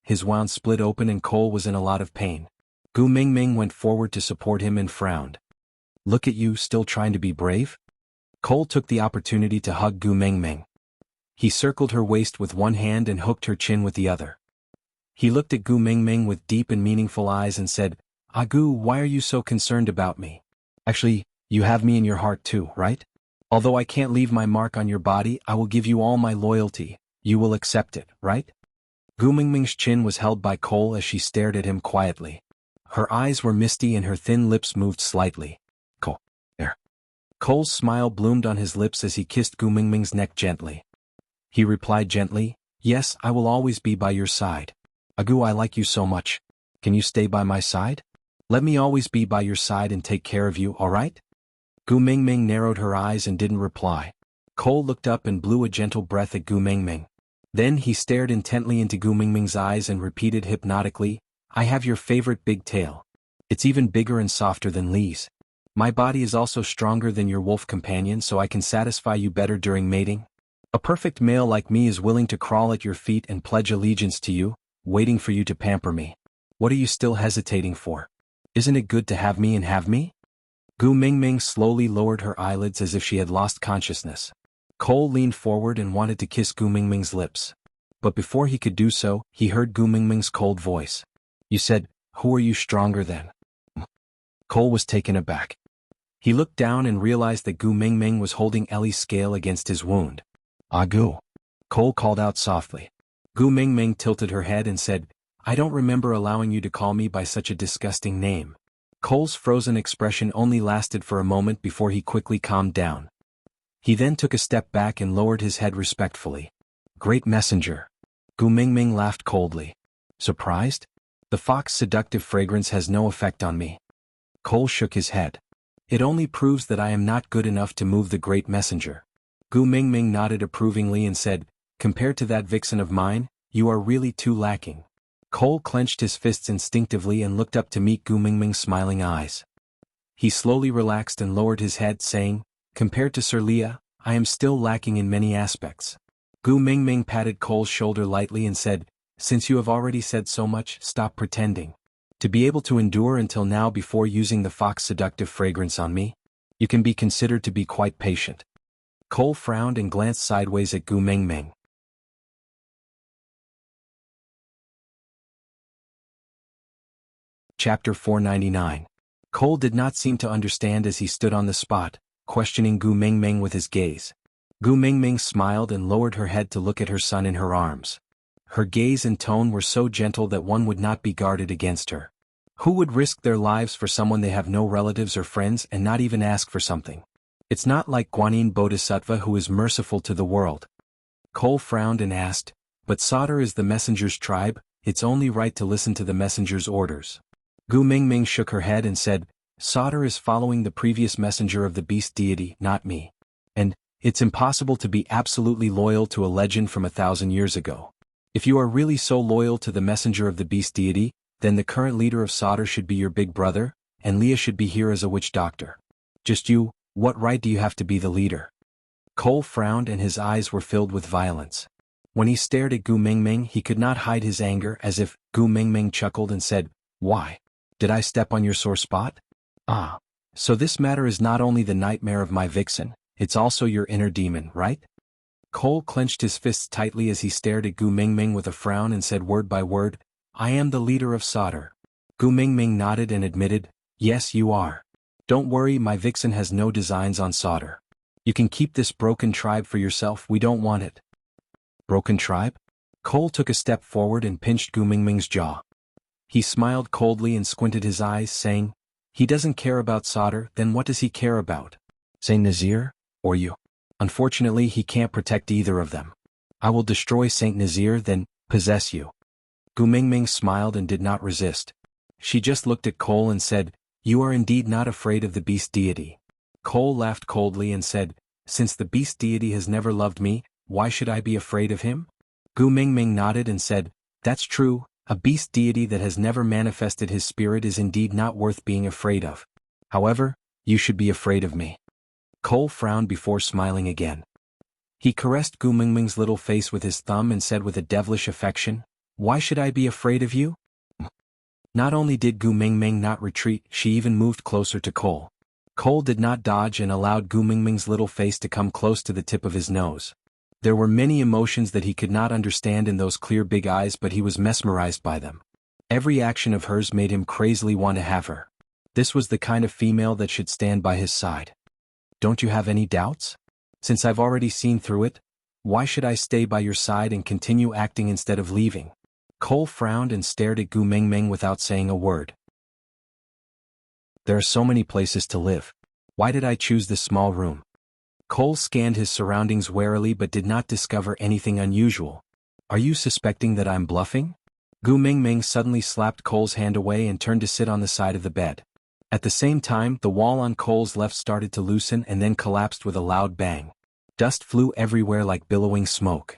A: His wound split open and Cole was in a lot of pain. Gu Mingming went forward to support him and frowned. "Look at you, still trying to be brave?" Cole took the opportunity to hug Gu Mingming. He circled her waist with one hand and hooked her chin with the other. He looked at Gu Mingming with deep and meaningful eyes and said, "Gu, why are you so concerned about me? Actually, you have me in your heart too, right? Although I can't leave my mark on your body, I will give you all my loyalty. You will accept it, right?" Gu Mingming's chin was held by Cole as she stared at him quietly. Her eyes were misty and her thin lips moved slightly. Cole. There. Cole's smile bloomed on his lips as he kissed Gu Mingming's neck gently. He replied gently, "Yes, I will always be by your side. Agu, I like you so much. Can you stay by my side? Let me always be by your side and take care of you, alright?" Gu Mingming narrowed her eyes and didn't reply. Cole looked up and blew a gentle breath at Gu Mingming. Then he stared intently into Gu Mingming's eyes and repeated hypnotically, "I have your favorite big tail. It's even bigger and softer than Lee's. My body is also stronger than your wolf companion, so I can satisfy you better during mating. A perfect male like me is willing to crawl at your feet and pledge allegiance to you, waiting for you to pamper me. What are you still hesitating for? Isn't it good to have me and have me?" Gu Mingming slowly lowered her eyelids as if she had lost consciousness. Cole leaned forward and wanted to kiss Gu Mingming's lips. But before he could do so, he heard Gu Mingming's cold voice. "You said, who are you stronger than?" Cole was taken aback. He looked down and realized that Gu Mingming was holding Ellie's scale against his wound. "Agu," Cole called out softly. Gu Mingming tilted her head and said, "I don't remember allowing you to call me by such a disgusting name." Cole's frozen expression only lasted for a moment before he quickly calmed down. He then took a step back and lowered his head respectfully. "Great messenger." Gu Mingming laughed coldly. "Surprised? The fox's seductive fragrance has no effect on me." Cole shook his head. "It only proves that I am not good enough to move the great messenger." Gu Mingming nodded approvingly and said, "Compared to that vixen of mine, you are really too lacking." Cole clenched his fists instinctively and looked up to meet Gu Mingming's smiling eyes. He slowly relaxed and lowered his head, saying, "Compared to Sir Leah, I am still lacking in many aspects." Gu Mingming patted Cole's shoulder lightly and said, "Since you have already said so much, stop pretending. To be able to endure until now before using the fox's seductive fragrance on me, you can be considered to be quite patient." Cole frowned and glanced sideways at Gu Mingming. Chapter 499. Cole did not seem to understand as he stood on the spot, questioning Gu Mingming with his gaze. Gu Mingming smiled and lowered her head to look at her son in her arms. Her gaze and tone were so gentle that one would not be guarded against her. Who would risk their lives for someone they have no relatives or friends and not even ask for something? It's not like Guanyin Bodhisattva, who is merciful to the world. Cole frowned and asked, "But Sauter is the messenger's tribe, it's only right to listen to the messenger's orders." Gu Mingming shook her head and said, "Sauter is following the previous messenger of the beast deity, not me. And it's impossible to be absolutely loyal to a legend from 1,000 years ago. If you are really so loyal to the messenger of the beast deity, then the current leader of Sauter should be your big brother, and Leah should be here as a witch doctor. Just you, what right do you have to be the leader?" Cole frowned and his eyes were filled with violence. When he stared at Gu Mingming, he could not hide his anger, as if Gu Mingming chuckled and said, "Why? Did I step on your sore spot? Ah. So this matter is not only the nightmare of my vixen, it's also your inner demon, right?" Cole clenched his fists tightly as he stared at Gu Mingming with a frown and said word by word, "I am the leader of Sauter." Gu Mingming nodded and admitted, "Yes, you are. Don't worry, my vixen has no designs on Sauter. You can keep this broken tribe for yourself, we don't want it." "Broken tribe?" Cole took a step forward and pinched Gu Mingming's jaw. He smiled coldly and squinted his eyes, saying, "He doesn't care about Sauter, then what does he care about? Saint Nazir, or you? Unfortunately, he can't protect either of them. I will destroy Saint Nazir, then possess you." Gu Mingming smiled and did not resist. She just looked at Cole and said, "You are indeed not afraid of the beast deity." Cole laughed coldly and said, "Since the beast deity has never loved me, why should I be afraid of him?" Gu Mingming nodded and said, "That's true. A beast deity that has never manifested his spirit is indeed not worth being afraid of. However, you should be afraid of me." Cole frowned before smiling again. He caressed Gu Mingming's little face with his thumb and said with a devilish affection, "Why should I be afraid of you?" Not only did Gu Mingming not retreat, she even moved closer to Cole. Cole did not dodge and allowed Gu Mingming's little face to come close to the tip of his nose. There were many emotions that he could not understand in those clear big eyes, but he was mesmerized by them. Every action of hers made him crazily want to have her. This was the kind of female that should stand by his side. "Don't you have any doubts? Since I've already seen through it, why should I stay by your side and continue acting instead of leaving?" Cole frowned and stared at Gu Mingming without saying a word. There are so many places to live. Why did I choose this small room? Cole scanned his surroundings warily but did not discover anything unusual. Are you suspecting that I'm bluffing? Gu Mingming suddenly slapped Cole's hand away and turned to sit on the side of the bed. At the same time, the wall on Cole's left started to loosen and then collapsed with a loud bang. Dust flew everywhere like billowing smoke.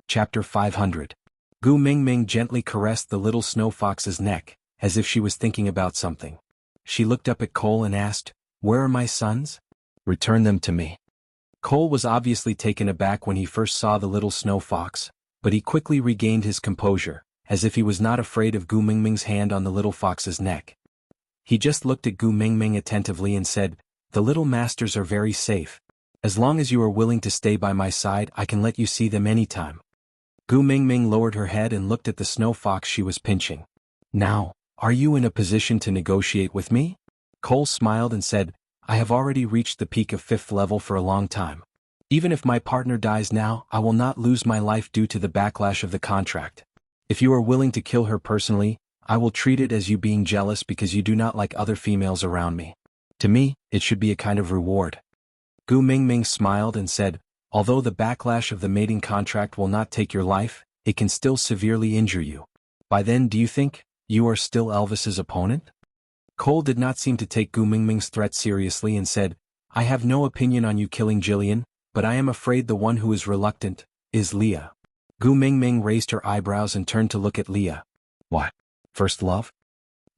A: Chapter 500. Gu Mingming gently caressed the little snow fox's neck, as if she was thinking about something. She looked up at Cole and asked, "Where are my sons?" "Return them to me." Cole was obviously taken aback when he first saw the little snow fox, but he quickly regained his composure, as if he was not afraid of Gu Mingming's hand on the little fox's neck. He just looked at Gu Mingming attentively and said, "The little masters are very safe. As long as you are willing to stay by my side, I can let you see them anytime." Gu Mingming lowered her head and looked at the snow fox she was pinching. "Now, are you in a position to negotiate with me?" Cole smiled and said, "I have already reached the peak of 5th level for a long time. Even if my partner dies now, I will not lose my life due to the backlash of the contract. If you are willing to kill her personally, I will treat it as you being jealous because you do not like other females around me. To me, it should be a kind of reward." Gu Mingming smiled and said, "Although the backlash of the mating contract will not take your life, it can still severely injure you. By then, do you think you are still Elvis's opponent?" Cole did not seem to take Gu Mingming's threat seriously and said, "I have no opinion on you killing Jillian, but I am afraid the one who is reluctant is Leah." Gu Mingming raised her eyebrows and turned to look at Leah. "What? First love?"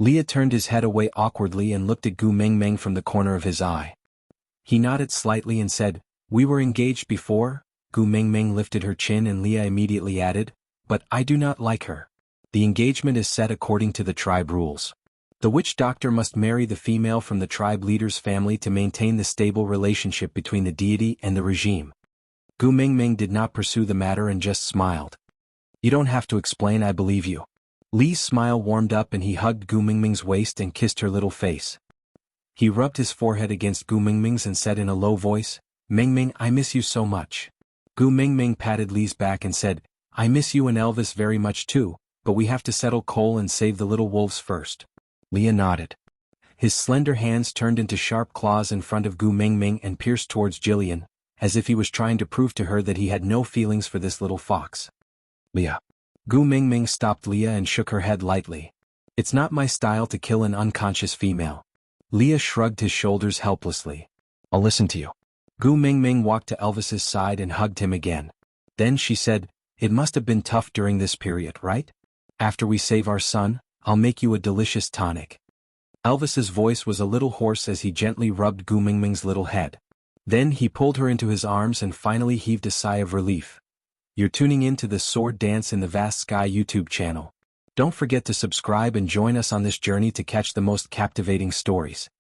A: Leah turned his head away awkwardly and looked at Gu Mingming from the corner of his eye. He nodded slightly and said, "We were engaged before." Gu Mingming lifted her chin and Leah immediately added, "But I do not like her. The engagement is set according to the tribe rules. The witch doctor must marry the female from the tribe leader's family to maintain the stable relationship between the deity and the regime." Gu Mingming did not pursue the matter and just smiled. "You don't have to explain, I believe you." Li's smile warmed up and he hugged Gu Mingming's waist and kissed her little face. He rubbed his forehead against Gu Mingming's and said in a low voice, "Mingming, I miss you so much." Gu Mingming patted Li's back and said, "I miss you and Elvis very much too, but we have to settle Cole and save the little wolves first." Leah nodded. His slender hands turned into sharp claws in front of Gu Mingming and pierced towards Jillian, as if he was trying to prove to her that he had no feelings for this little fox. "Leah." Gu Mingming stopped Leah and shook her head lightly. "It's not my style to kill an unconscious female." Leah shrugged his shoulders helplessly. "I'll listen to you." Gu Mingming walked to Elvis's side and hugged him again. Then she said, "It must have been tough during this period, right? After we save our son, I'll make you a delicious tonic." Elvis's voice was a little hoarse as he gently rubbed Gu Mingming's little head. Then he pulled her into his arms and finally heaved a sigh of relief. You're tuning in to the Sword Dance in the Vast Sky YouTube channel. Don't forget to subscribe and join us on this journey to catch the most captivating stories.